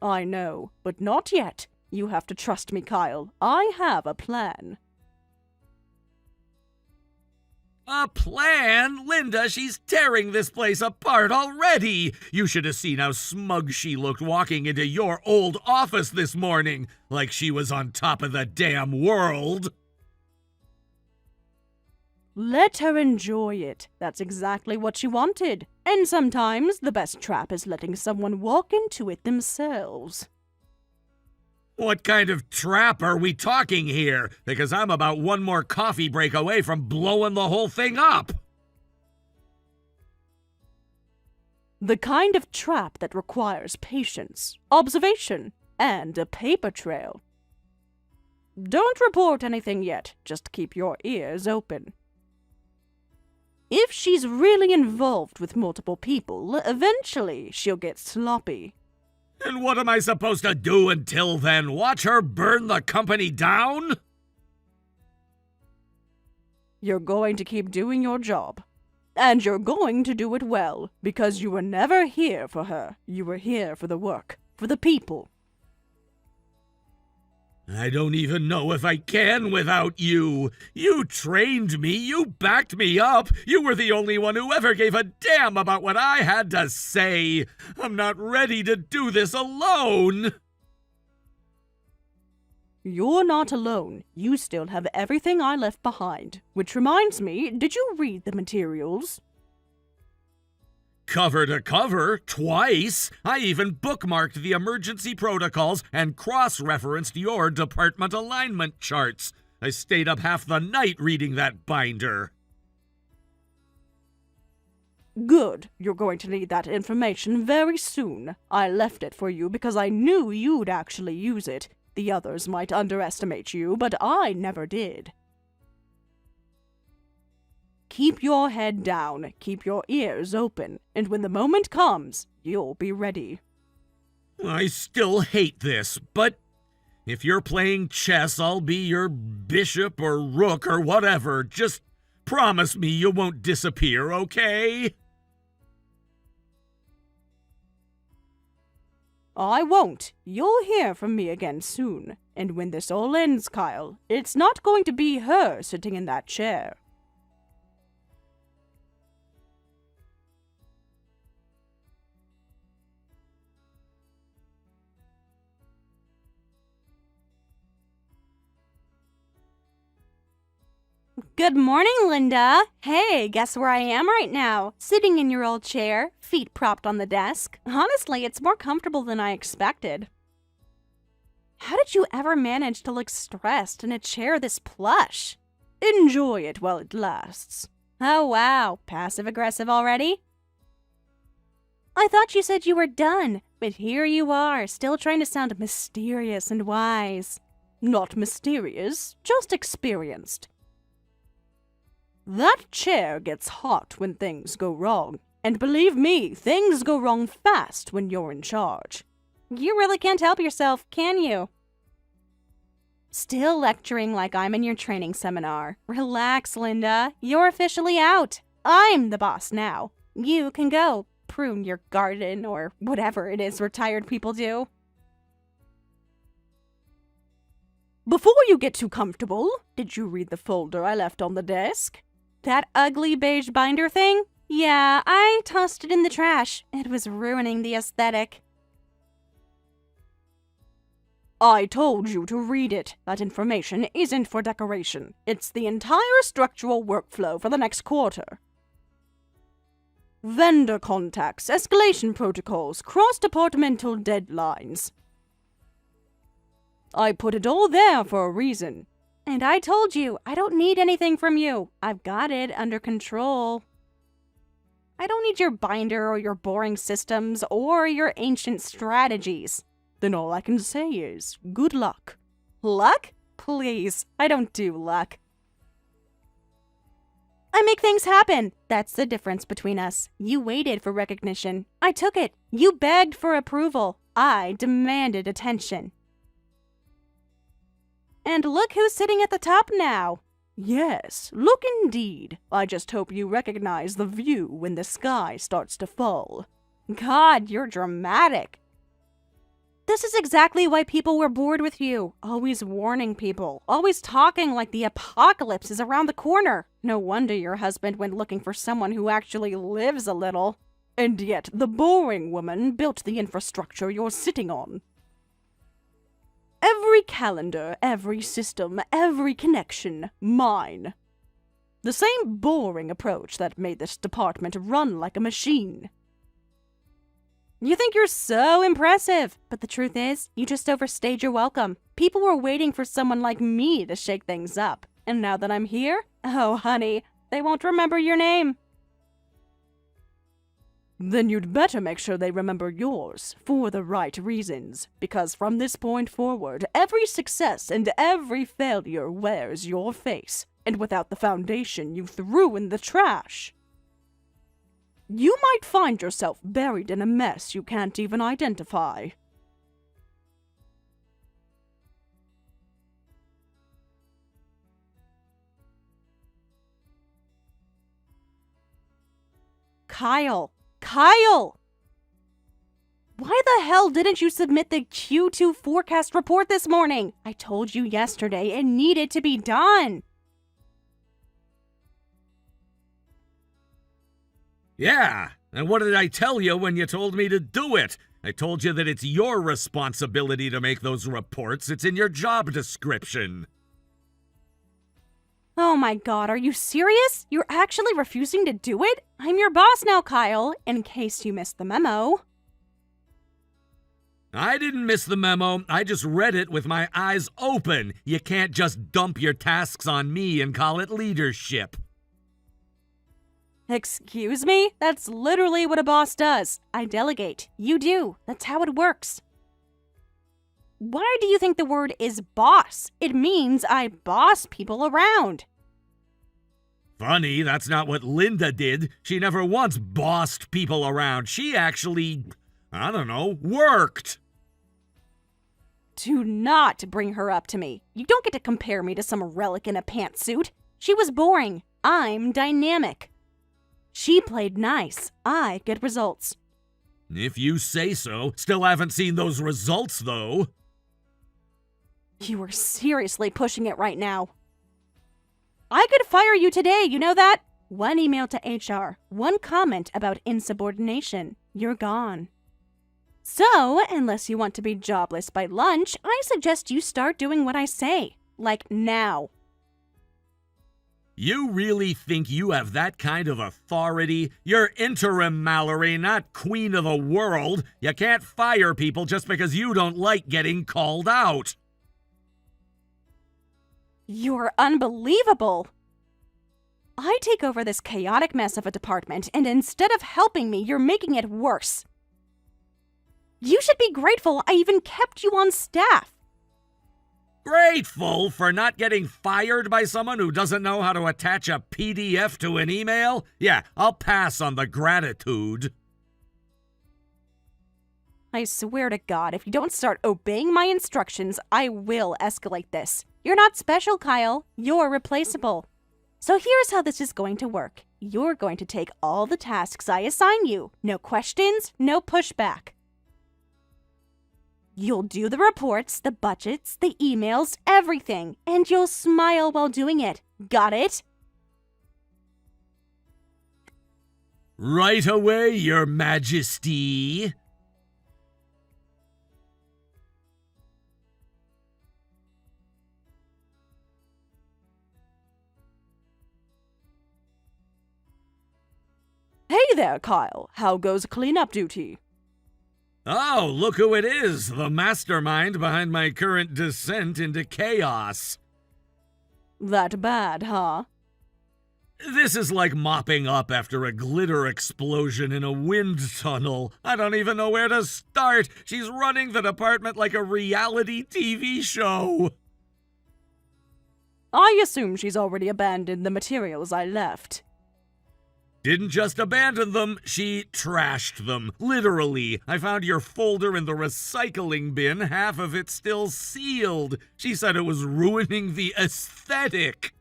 I know, but not yet. You have to trust me, Kyle. I have a plan. A plan? Linda, she's tearing this place apart already. You should have seen how smug she looked walking into your old office this morning, like she was on top of the damn world. Let her enjoy it. That's exactly what she wanted. And sometimes the best trap is letting someone walk into it themselves. What kind of trap are we talking here? Because I'm about one more coffee break away from blowing the whole thing up. The kind of trap that requires patience, observation, and a paper trail. Don't report anything yet, just keep your ears open. If she's really involved with multiple people, eventually she'll get sloppy. And what am I supposed to do until then? Watch her burn the company down? You're going to keep doing your job. And you're going to do it well, because you were never here for her. You were here for the work, for the people. I don't even know if I can without you. You trained me, you backed me up. You were the only one who ever gave a damn about what I had to say. I'm not ready to do this alone. You're not alone. You still have everything I left behind. Which reminds me, did you read the materials? Cover to cover, twice. I even bookmarked the emergency protocols and cross-referenced your department alignment charts. I stayed up half the night reading that binder. Good. You're going to need that information very soon. I left it for you because I knew you'd actually use it. The others might underestimate you, but I never did. Keep your head down, keep your ears open, and when the moment comes, you'll be ready. I still hate this, but if you're playing chess, I'll be your bishop or rook or whatever. Just promise me you won't disappear, okay? I won't. You'll hear from me again soon. And when this all ends, Kyle, it's not going to be her sitting in that chair. Good morning, Linda. Hey, guess where I am right now? Sitting in your old chair, feet propped on the desk. Honestly, it's more comfortable than I expected. How did you ever manage to look stressed in a chair this plush? Enjoy it while it lasts. Oh, wow. Passive-aggressive already? I thought you said you were done, but here you are, still trying to sound mysterious and wise. Not mysterious, just experienced. That chair gets hot when things go wrong. And believe me, things go wrong fast when you're in charge. You really can't help yourself, can you? Still lecturing like I'm in your training seminar. Relax, Linda. You're officially out. I'm the boss now. You can go prune your garden or whatever it is retired people do. Before you get too comfortable, did you read the folder I left on the desk? That ugly beige binder thing? Yeah, I tossed it in the trash. It was ruining the aesthetic. I told you to read it. That information isn't for decoration. It's the entire structural workflow for the next quarter. Vendor contacts, escalation protocols, cross-departmental deadlines. I put it all there for a reason. And I told you, I don't need anything from you. I've got it under control. I don't need your binder or your boring systems or your ancient strategies. Then all I can say is, good luck. Luck? Please, I don't do luck. I make things happen. That's the difference between us. You waited for recognition. I took it. You begged for approval. I demanded attention. And look who's sitting at the top now. Yes, look indeed. I just hope you recognize the view when the sky starts to fall. God, you're dramatic. This is exactly why people were bored with you. Always warning people. Always talking like the apocalypse is around the corner. No wonder your husband went looking for someone who actually lives a little. And yet the boring woman built the infrastructure you're sitting on. Every calendar, every system, every connection, mine. The same boring approach that made this department run like a machine. You think you're so impressive, but the truth is, you just overstayed your welcome. People were waiting for someone like me to shake things up. And now that I'm here, oh honey, they won't remember your name. Then you'd better make sure they remember yours, for the right reasons, because from this point forward, every success and every failure wears your face, and without the foundation you threw in the trash, you might find yourself buried in a mess you can't even identify. Kyle! Kyle! Why the hell didn't you submit the Q2 forecast report this morning? I told you yesterday it needed to be done. Yeah, and what did I tell you when you told me to do it? I told you that it's your responsibility to make those reports. It's in your job description. Oh my god, are you serious? You're actually refusing to do it? I'm your boss now, Kyle, in case you missed the memo. I didn't miss the memo. I just read it with my eyes open. You can't just dump your tasks on me and call it leadership. Excuse me? That's literally what a boss does. I delegate. You do. That's how it works. Why do you think the word is boss? It means I boss people around. Funny, that's not what Linda did. She never once bossed people around. She actually, I don't know, worked. Do not bring her up to me. You don't get to compare me to some relic in a pantsuit. She was boring. I'm dynamic. She played nice. I get results. If you say so. Still haven't seen those results, though. You are seriously pushing it right now. I could fire you today, you know that? One email to HR, one comment about insubordination. You're gone. So, unless you want to be jobless by lunch, I suggest you start doing what I say. Like now. You really think you have that kind of authority? You're interim, Mallory, not queen of the world. You can't fire people just because you don't like getting called out. You're unbelievable. I take over this chaotic mess of a department, and instead of helping me, you're making it worse. You should be grateful I even kept you on staff. Grateful for not getting fired by someone who doesn't know how to attach a PDF to an email? Yeah, I'll pass on the gratitude. I swear to God, if you don't start obeying my instructions, I will escalate this. You're not special, Kyle. You're replaceable. So here's how this is going to work. You're going to take all the tasks I assign you. No questions, no pushback. You'll do the reports, the budgets, the emails, everything, and you'll smile while doing it. Got it? Right away, Your Majesty. Hey there, Kyle. How goes cleanup duty? Oh, look who it is, the mastermind behind my current descent into chaos. That bad, huh? This is like mopping up after a glitter explosion in a wind tunnel. I don't even know where to start. She's running the department like a reality TV show. I assume she's already abandoned the materials I left. Didn't just abandon them, she trashed them. Literally. I found your folder in the recycling bin, half of it still sealed. She said it was ruining the aesthetic.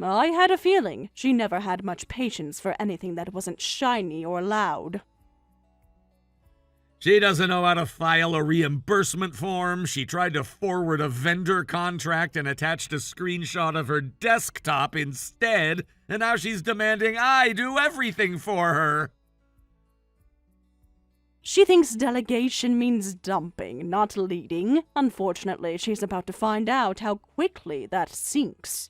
I had a feeling she never had much patience for anything that wasn't shiny or loud. She doesn't know how to file a reimbursement form. She tried to forward a vendor contract and attached a screenshot of her desktop instead, and now she's demanding I do everything for her. She thinks delegation means dumping, not leading. Unfortunately, she's about to find out how quickly that sinks.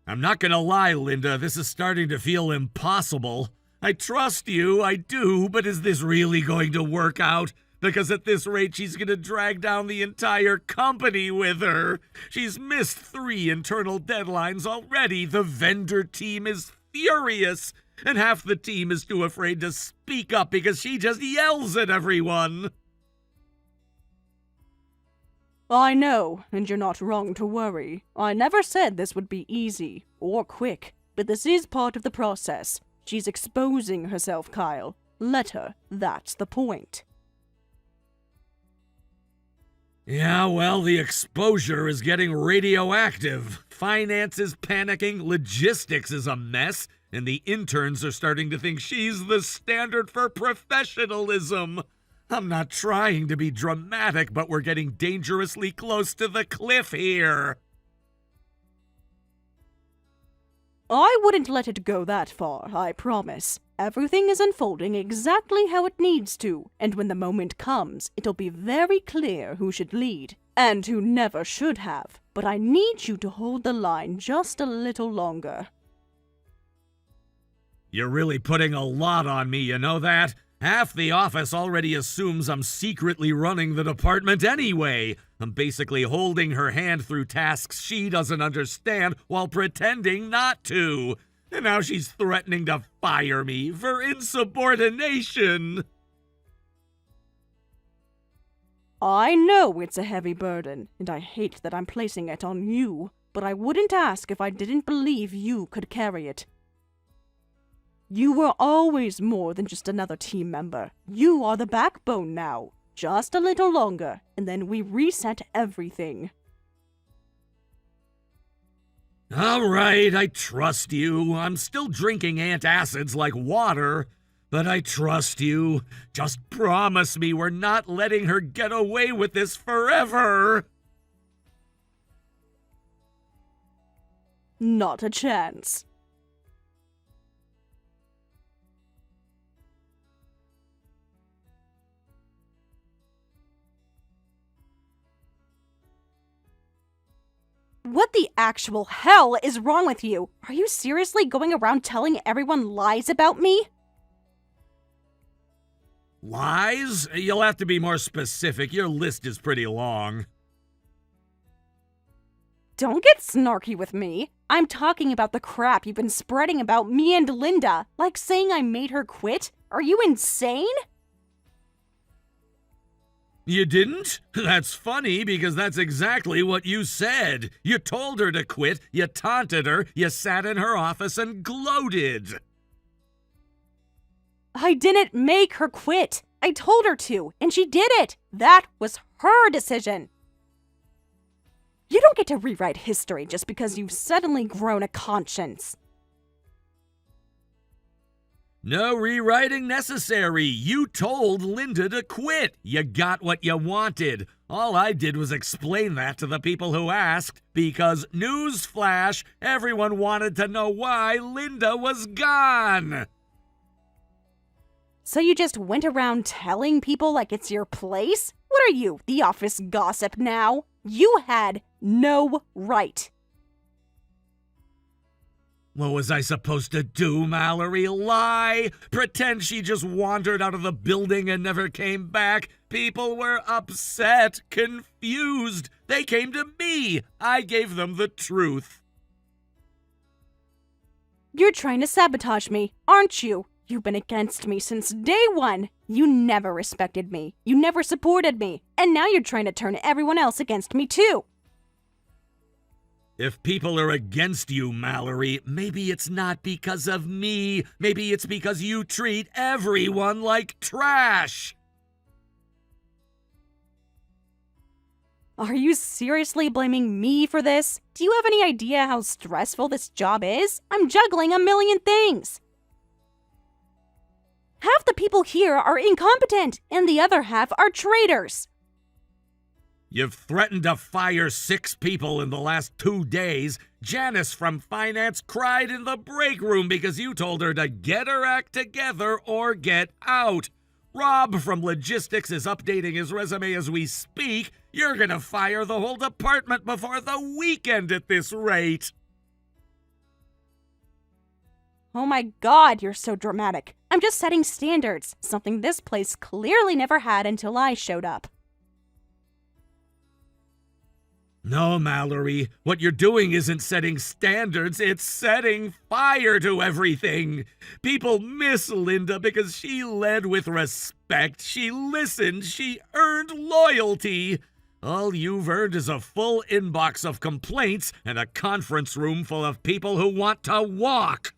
I'm not gonna lie, Linda, this is starting to feel impossible. I trust you, I do, but is this really going to work out? Because at this rate, she's gonna drag down the entire company with her. She's missed 3 internal deadlines already. The vendor team is furious, and half the team is too afraid to speak up because she just yells at everyone. I know, and you're not wrong to worry. I never said this would be easy or quick, but this is part of the process. She's exposing herself, Kyle. Let her. That's the point. Yeah, well, the exposure is getting radioactive. Finance is panicking, logistics is a mess, and the interns are starting to think she's the standard for professionalism. I'm not trying to be dramatic, but we're getting dangerously close to the cliff here. I wouldn't let it go that far, I promise. Everything is unfolding exactly how it needs to, and when the moment comes, it'll be very clear who should lead, and who never should have. But I need you to hold the line just a little longer. You're really putting a lot on me, you know that? Half the office already assumes I'm secretly running the department anyway. I'm basically holding her hand through tasks she doesn't understand while pretending not to. And now she's threatening to fire me for insubordination. I know it's a heavy burden, and I hate that I'm placing it on you, but I wouldn't ask if I didn't believe you could carry it. You were always more than just another team member. You are the backbone now. Just a little longer, and then we reset everything. All right, I trust you. I'm still drinking antacids like water, but I trust you. Just promise me we're not letting her get away with this forever. Not a chance. What the actual hell is wrong with you? Are you seriously going around telling everyone lies about me? Lies? You'll have to be more specific. Your list is pretty long. Don't get snarky with me. I'm talking about the crap you've been spreading about me and Linda, like saying I made her quit. Are you insane? You didn't? That's funny because that's exactly what you said. You told her to quit, you taunted her, you sat in her office and gloated. I didn't make her quit. I told her to, and she did it. That was her decision. You don't get to rewrite history just because you've suddenly grown a conscience. No rewriting necessary. You told Linda to quit. You got what you wanted. All I did was explain that to the people who asked, because newsflash, everyone wanted to know why Linda was gone. So you just went around telling people like it's your place? What are you, the office gossip now? You had no right. What was I supposed to do, Mallory? Lie? Pretend she just wandered out of the building and never came back? People were upset, confused. They came to me. I gave them the truth. You're trying to sabotage me, aren't you? You've been against me since day one. You never respected me. You never supported me. And now you're trying to turn everyone else against me too. If people are against you, Mallory, maybe it's not because of me. Maybe it's because you treat everyone like trash. Are you seriously blaming me for this? Do you have any idea how stressful this job is? I'm juggling a million things. Half the people here are incompetent, and the other half are traitors. You've threatened to fire 6 people in the last 2 days. Janice from finance cried in the break room because you told her to get her act together or get out. Rob from logistics is updating his resume as we speak. You're gonna fire the whole department before the weekend at this rate. Oh my god, you're so dramatic. I'm just setting standards, something this place clearly never had until I showed up. No, Mallory, what you're doing isn't setting standards, it's setting fire to everything. People miss Linda because she led with respect, she listened, she earned loyalty. All you've earned is a full inbox of complaints and a conference room full of people who want to walk.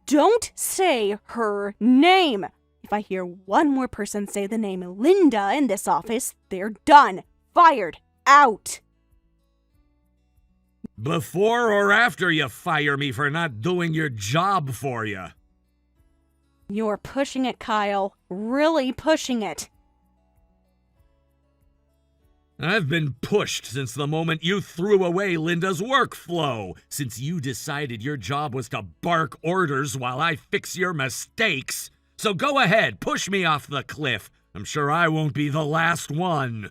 Don't say her name. If I hear one more person say the name Linda in this office, they're done. Fired. Out. Before or after you fire me for not doing your job for you? You're pushing it, Kyle. Really pushing it. I've been pushed since the moment you threw away Linda's workflow, since you decided your job was to bark orders while I fix your mistakes. So go ahead, push me off the cliff. I'm sure I won't be the last one.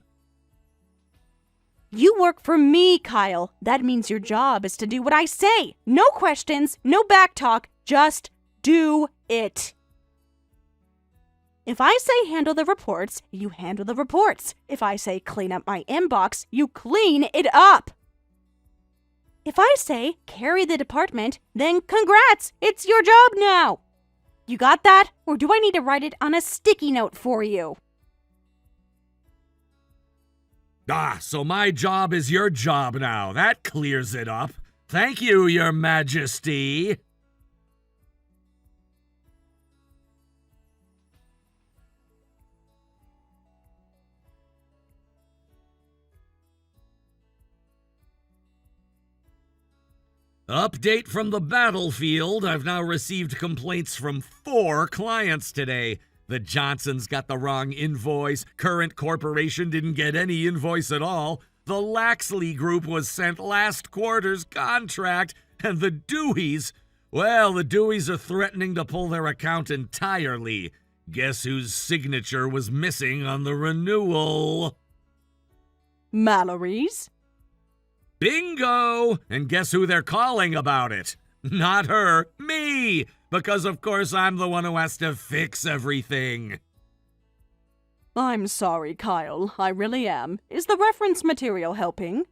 You work for me, Kyle. That means your job is to do what I say. No questions, no backtalk, just do it. If I say handle the reports, you handle the reports. If I say clean up my inbox, you clean it up. If I say carry the department, then congrats, it's your job now. You got that? Or do I need to write it on a sticky note for you? So my job is your job now. That clears it up. Thank you, Your Majesty. Update from the battlefield. I've now received complaints from 4 clients today. The Johnsons got the wrong invoice. Current Corporation didn't get any invoice at all. The Laxley Group was sent last quarter's contract. And the Deweys, well, the Deweys are threatening to pull their account entirely. Guess whose signature was missing on the renewal? Mallory's? Bingo! And guess who they're calling about it? Not her, me! Because of course I'm the one who has to fix everything. I'm sorry, Kyle. I really am. Is the reference material helping?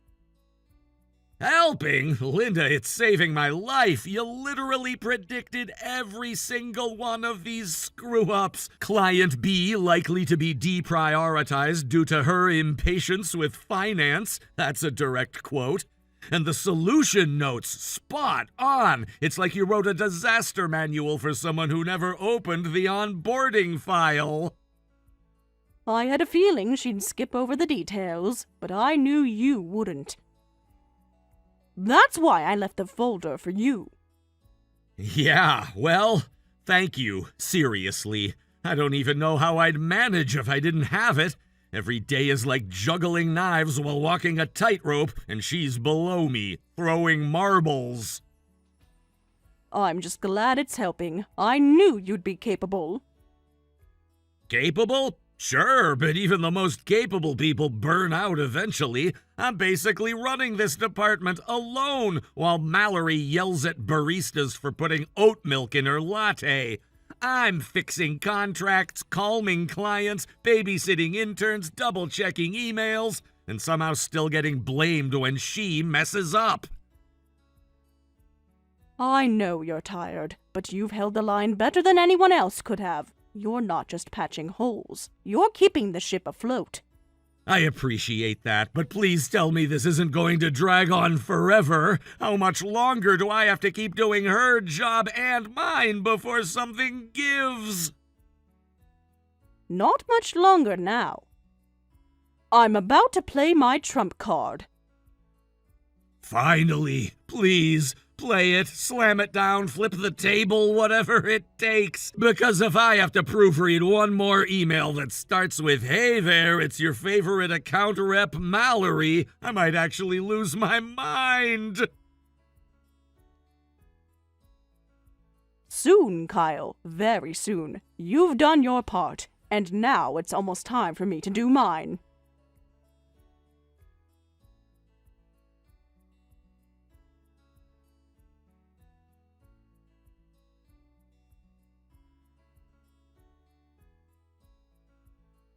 Helping? Linda, it's saving my life. You literally predicted every single one of these screw-ups. Client B likely to be deprioritized due to her impatience with finance. That's a direct quote. And the solution notes, spot on. It's like you wrote a disaster manual for someone who never opened the onboarding file. I had a feeling she'd skip over the details, but I knew you wouldn't. That's why I left the folder for you. Yeah, well, thank you, seriously. I don't even know how I'd manage if I didn't have it. Every day is like juggling knives while walking a tightrope, and she's below me, throwing marbles. I'm just glad it's helping. I knew you'd be capable. Capable? Sure, but even the most capable people burn out eventually. I'm basically running this department alone while Mallory yells at baristas for putting oat milk in her latte. I'm fixing contracts, calming clients, babysitting interns, double-checking emails, and somehow still getting blamed when she messes up. I know you're tired, but you've held the line better than anyone else could have. You're not just patching holes. You're keeping the ship afloat. I appreciate that, but please tell me this isn't going to drag on forever. How much longer do I have to keep doing her job and mine before something gives? Not much longer now. I'm about to play my trump card. Finally, please. Play it, slam it down, flip the table, whatever it takes. Because if I have to proofread one more email that starts with, "Hey there, it's your favorite account rep, Mallory," I might actually lose my mind. Soon, Kyle. Very soon. You've done your part, and now it's almost time for me to do mine.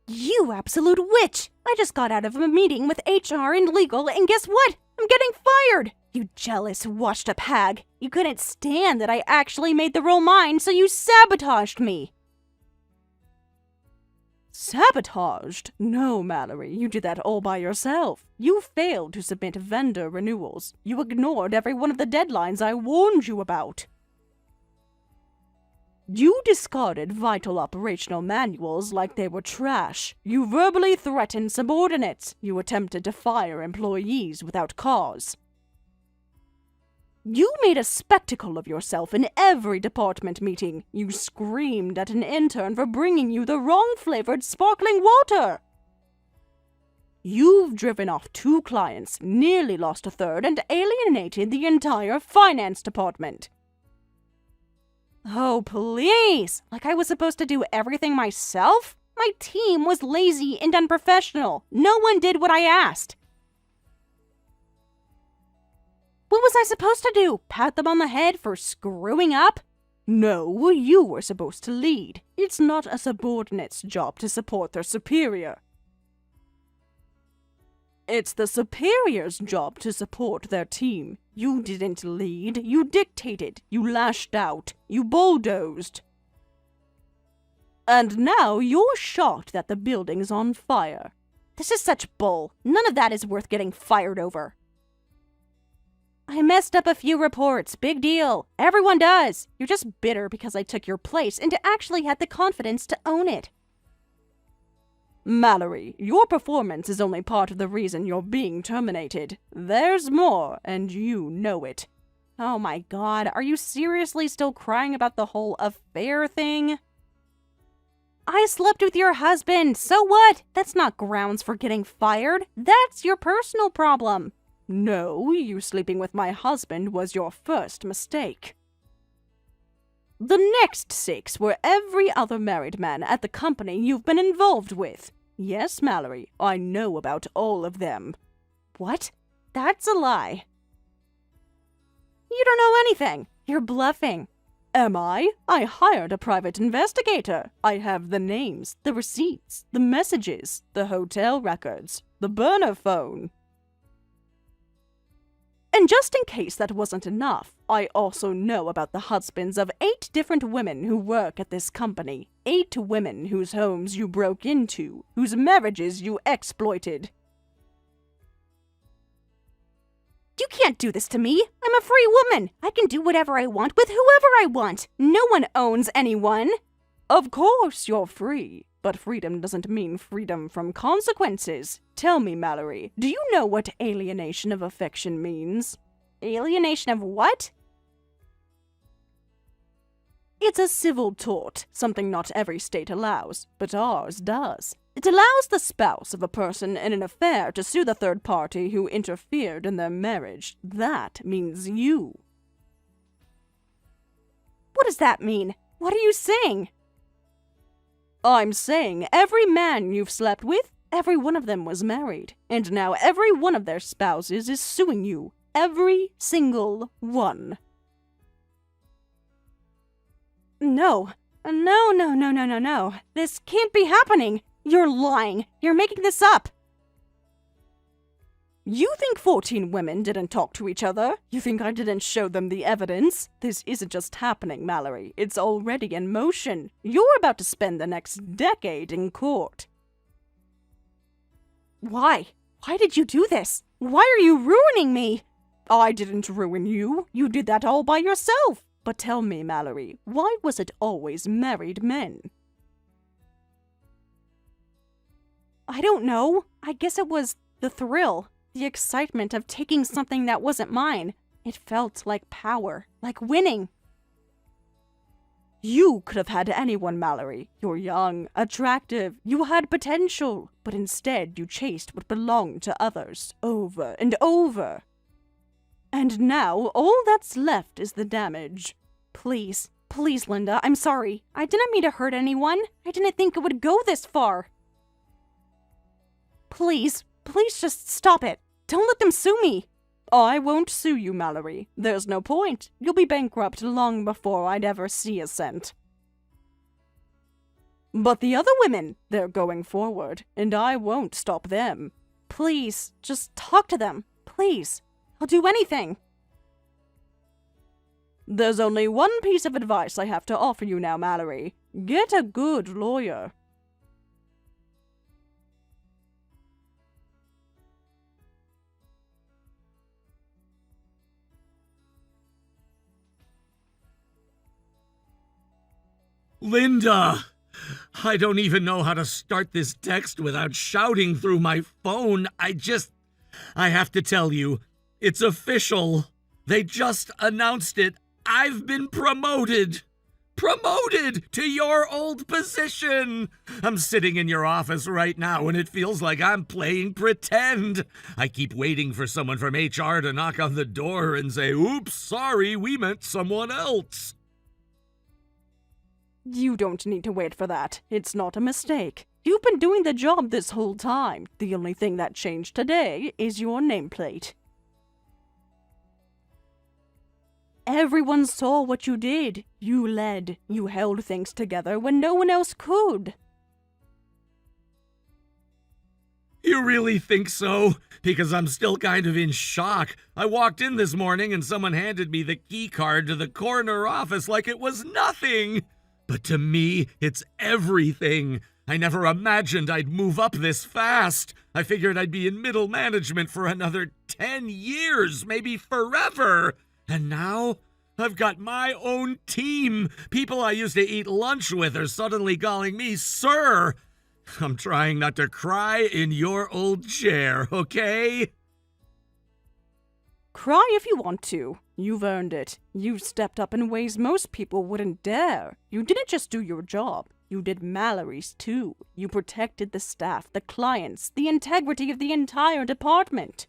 You absolute witch! I just got out of a meeting with HR and legal, and guess what? I'm getting fired! You jealous, washed-up hag. You couldn't stand that I actually made the role mine, so you sabotaged me. Sabotaged? No, Mallory, you did that all by yourself. You failed to submit vendor renewals. You ignored every one of the deadlines I warned you about. You discarded vital operational manuals like they were trash. You verbally threatened subordinates. You attempted to fire employees without cause. You made a spectacle of yourself in every department meeting. You screamed at an intern for bringing you the wrong-flavored sparkling water. You've driven off 2 clients, nearly lost a third, and alienated the entire finance department. Oh, please! Like I was supposed to do everything myself? My team was lazy and unprofessional. No one did what I asked. What was I supposed to do? Pat them on the head for screwing up? No, you were supposed to lead. It's not a subordinate's job to support their superior. It's the superior's job to support their team. You didn't lead, you dictated, you lashed out, you bulldozed. And now you're shocked that the building's on fire. This is such bull. None of that is worth getting fired over. I messed up a few reports. Big deal. Everyone does. You're just bitter because I took your place and actually had the confidence to own it. Mallory, your performance is only part of the reason you're being terminated. There's more, and you know it. Oh my god, are you seriously still crying about the whole affair thing? I slept with your husband, so what? That's not grounds for getting fired. That's your personal problem. No, you sleeping with my husband was your first mistake. The next 6 were every other married man at the company you've been involved with. Yes, Mallory, I know about all of them. What? That's a lie. You don't know anything. You're bluffing. Am I? I hired a private investigator. I have the names, the receipts, the messages, the hotel records, the burner phone. And just in case that wasn't enough, I also know about the husbands of 8 different women who work at this company. 8 women whose homes you broke into, whose marriages you exploited. You can't do this to me. I'm a free woman. I can do whatever I want with whoever I want. No one owns anyone. Of course you're free, but freedom doesn't mean freedom from consequences. Tell me, Mallory, do you know what alienation of affection means? Alienation of what? It's a civil tort, something not every state allows, but ours does. It allows the spouse of a person in an affair to sue the third party who interfered in their marriage. That means you. What does that mean? What are you saying? I'm saying every man you've slept with, every one of them was married, and now every one of their spouses is suing you. Every single one. No. No. This can't be happening. You're lying. You're making this up. You think 14 women didn't talk to each other? You think I didn't show them the evidence? This isn't just happening, Mallory. It's already in motion. You're about to spend the next decade in court. Why? Why did you do this? Why are you ruining me? I didn't ruin you. You did that all by yourself. But tell me, Mallory, why was it always married men? I don't know. I guess it was the thrill. The excitement of taking something that wasn't mine. It felt like power, like winning. You could have had anyone, Mallory. You're young, attractive, you had potential, but instead you chased what belonged to others, over and over. And now all that's left is the damage. Please, Linda, I'm sorry. I didn't mean to hurt anyone. I didn't think it would go this far. Please just stop it. Don't let them sue me. I won't sue you, Mallory. There's no point. You'll be bankrupt long before I'd ever see a cent. But the other women, they're going forward, and I won't stop them. Please, just talk to them. Please. I'll do anything. There's only one piece of advice I have to offer you now, Mallory. Get a good lawyer. Linda! I don't even know how to start this text without shouting through my phone. I have to tell you, it's official. They just announced it. I've been promoted. Promoted to your old position. I'm sitting in your office right now and it feels like I'm playing pretend. I keep waiting for someone from HR to knock on the door and say, "Oops, sorry, we meant someone else." You don't need to wait for that. It's not a mistake. You've been doing the job this whole time. The only thing that changed today is your nameplate. Everyone saw what you did. You led. You held things together when no one else could. You really think so? Because I'm still kind of in shock. I walked in this morning and someone handed me the key card to the corner office like it was nothing. But to me, it's everything. I never imagined I'd move up this fast. I figured I'd be in middle management for another 10 years, maybe forever. And now, I've got my own team. People I used to eat lunch with are suddenly calling me sir. I'm trying not to cry in your old chair, okay? Cry if you want to. You've earned it. You've stepped up in ways most people wouldn't dare. You didn't just do your job. You did Mallory's too. You protected the staff, the clients, the integrity of the entire department.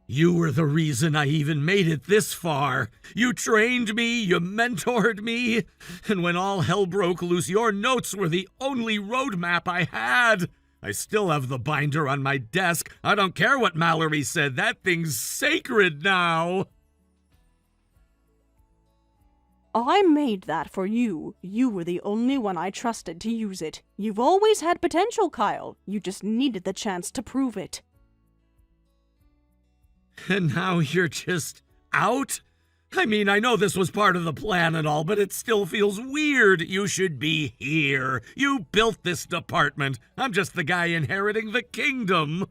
You were the reason I even made it this far. You trained me, you mentored me, and when all hell broke loose, your notes were the only roadmap I had. I still have the binder on my desk. I don't care what Mallory said. That thing's sacred now. I made that for you. You were the only one I trusted to use it. You've always had potential, Kyle. You just needed the chance to prove it. And now you're just out? I mean, I know this was part of the plan and all, but it still feels weird. You should be here. You built this department. I'm just the guy inheriting the kingdom.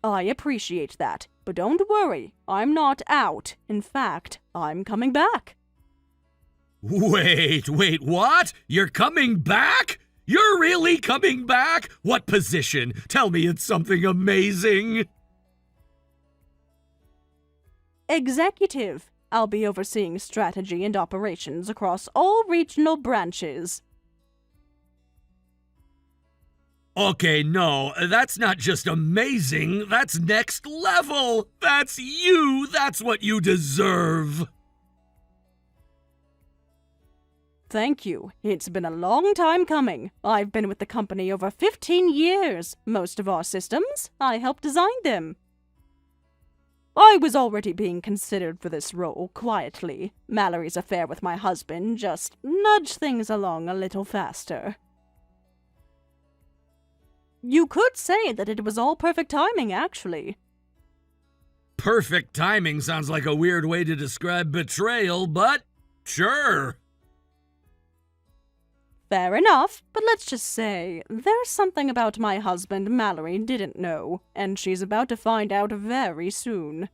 I appreciate that, but don't worry. I'm not out. In fact, I'm coming back. Wait, what? You're coming back? You're really coming back? What position? Tell me it's something amazing. Executive. I'll be overseeing strategy and operations across all regional branches. Okay, no, that's not just amazing, that's next level! That's you! That's what you deserve! Thank you. It's been a long time coming. I've been with the company over 15 years. Most of our systems, I helped design them. I was already being considered for this role, quietly. Mallory's affair with my husband just nudged things along a little faster. You could say that it was all perfect timing, actually. Perfect timing sounds like a weird way to describe betrayal, but sure. Fair enough, but let's just say, there's something about my husband Mallory didn't know, and she's about to find out very soon.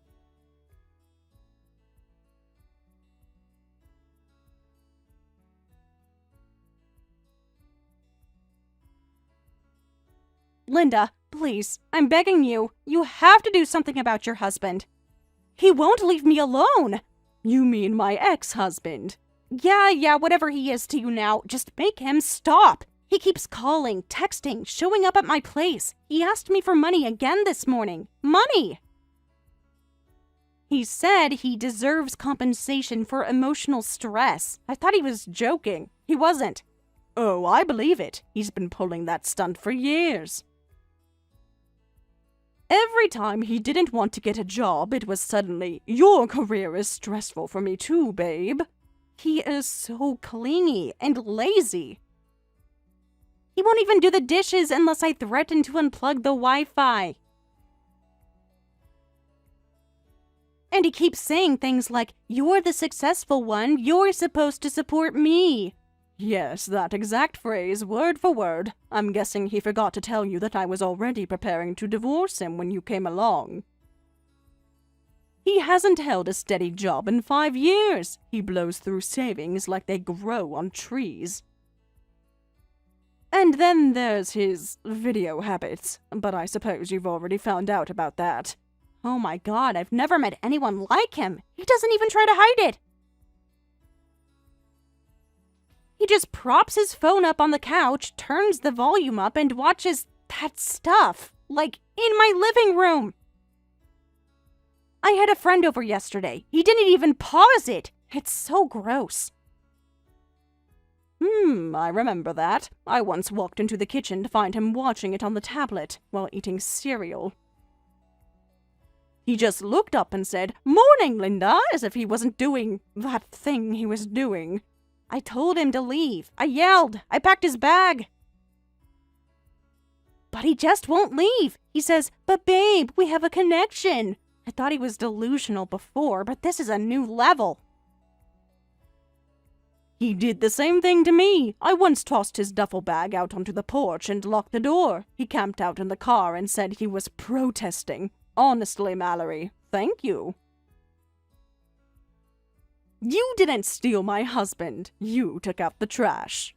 Linda, please, I'm begging you. You have to do something about your husband. He won't leave me alone. You mean my ex-husband? Yeah, whatever he is to you now, just make him stop. He keeps calling, texting, showing up at my place. He asked me for money again this morning. Money! He said he deserves compensation for emotional stress. I thought he was joking. He wasn't. Oh, I believe it. He's been pulling that stunt for years. Every time he didn't want to get a job, it was suddenly, "Your career is stressful for me too, babe." He is so clingy and lazy. He won't even do the dishes unless I threaten to unplug the Wi-Fi. And he keeps saying things like, "You're the successful one, you're supposed to support me." Yes, that exact phrase, word for word. I'm guessing he forgot to tell you that I was already preparing to divorce him when you came along. He hasn't held a steady job in 5 years. He blows through savings like they grow on trees. And then there's his video habits, but I suppose you've already found out about that. Oh my god, I've never met anyone like him. He doesn't even try to hide it. He just props his phone up on the couch, turns the volume up, and watches that stuff. Like, in my living room. I had a friend over yesterday. He didn't even pause it. It's so gross. I remember that. I once walked into the kitchen to find him watching it on the tablet while eating cereal. He just looked up and said, "Morning, Linda," as if he wasn't doing that thing he was doing. I told him to leave. I yelled. I packed his bag. But he just won't leave. He says, "But babe, we have a connection." I thought he was delusional before, but this is a new level. He did the same thing to me. I once tossed his duffel bag out onto the porch and locked the door. He camped out in the car and said he was protesting. Honestly, Mallory, thank you. You didn't steal my husband. You took out the trash.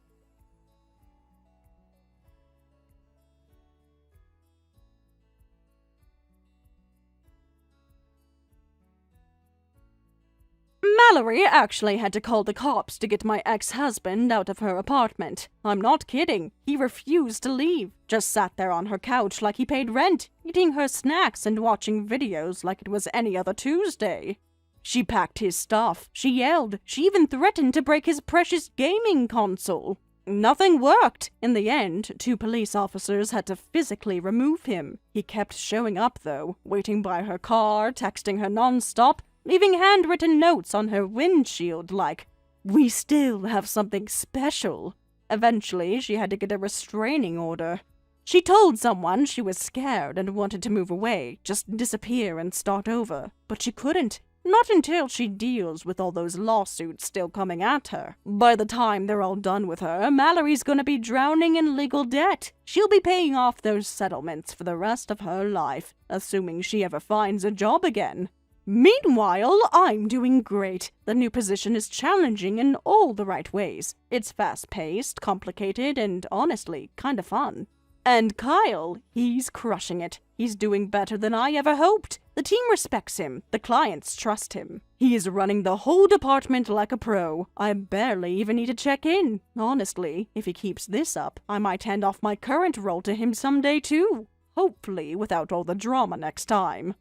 Mallory actually had to call the cops to get my ex-husband out of her apartment. I'm not kidding. He refused to leave. Just sat there on her couch like he paid rent, eating her snacks and watching videos like it was any other Tuesday. She packed his stuff. She yelled. She even threatened to break his precious gaming console. Nothing worked. In the end, 2 police officers had to physically remove him. He kept showing up, though, waiting by her car, texting her non-stop, leaving handwritten notes on her windshield like, "We still have something special." Eventually, she had to get a restraining order. She told someone she was scared and wanted to move away, just disappear and start over. But she couldn't. Not until she deals with all those lawsuits still coming at her. By the time they're all done with her, Mallory's gonna be drowning in legal debt. She'll be paying off those settlements for the rest of her life, assuming she ever finds a job again. Meanwhile, I'm doing great. The new position is challenging in all the right ways. It's fast-paced, complicated, and honestly, kinda fun. And Kyle, he's crushing it. He's doing better than I ever hoped. The team respects him. The clients trust him. He's running the whole department like a pro. I barely even need to check in. Honestly, if he keeps this up, I might hand off my current role to him someday too. Hopefully without all the drama next time.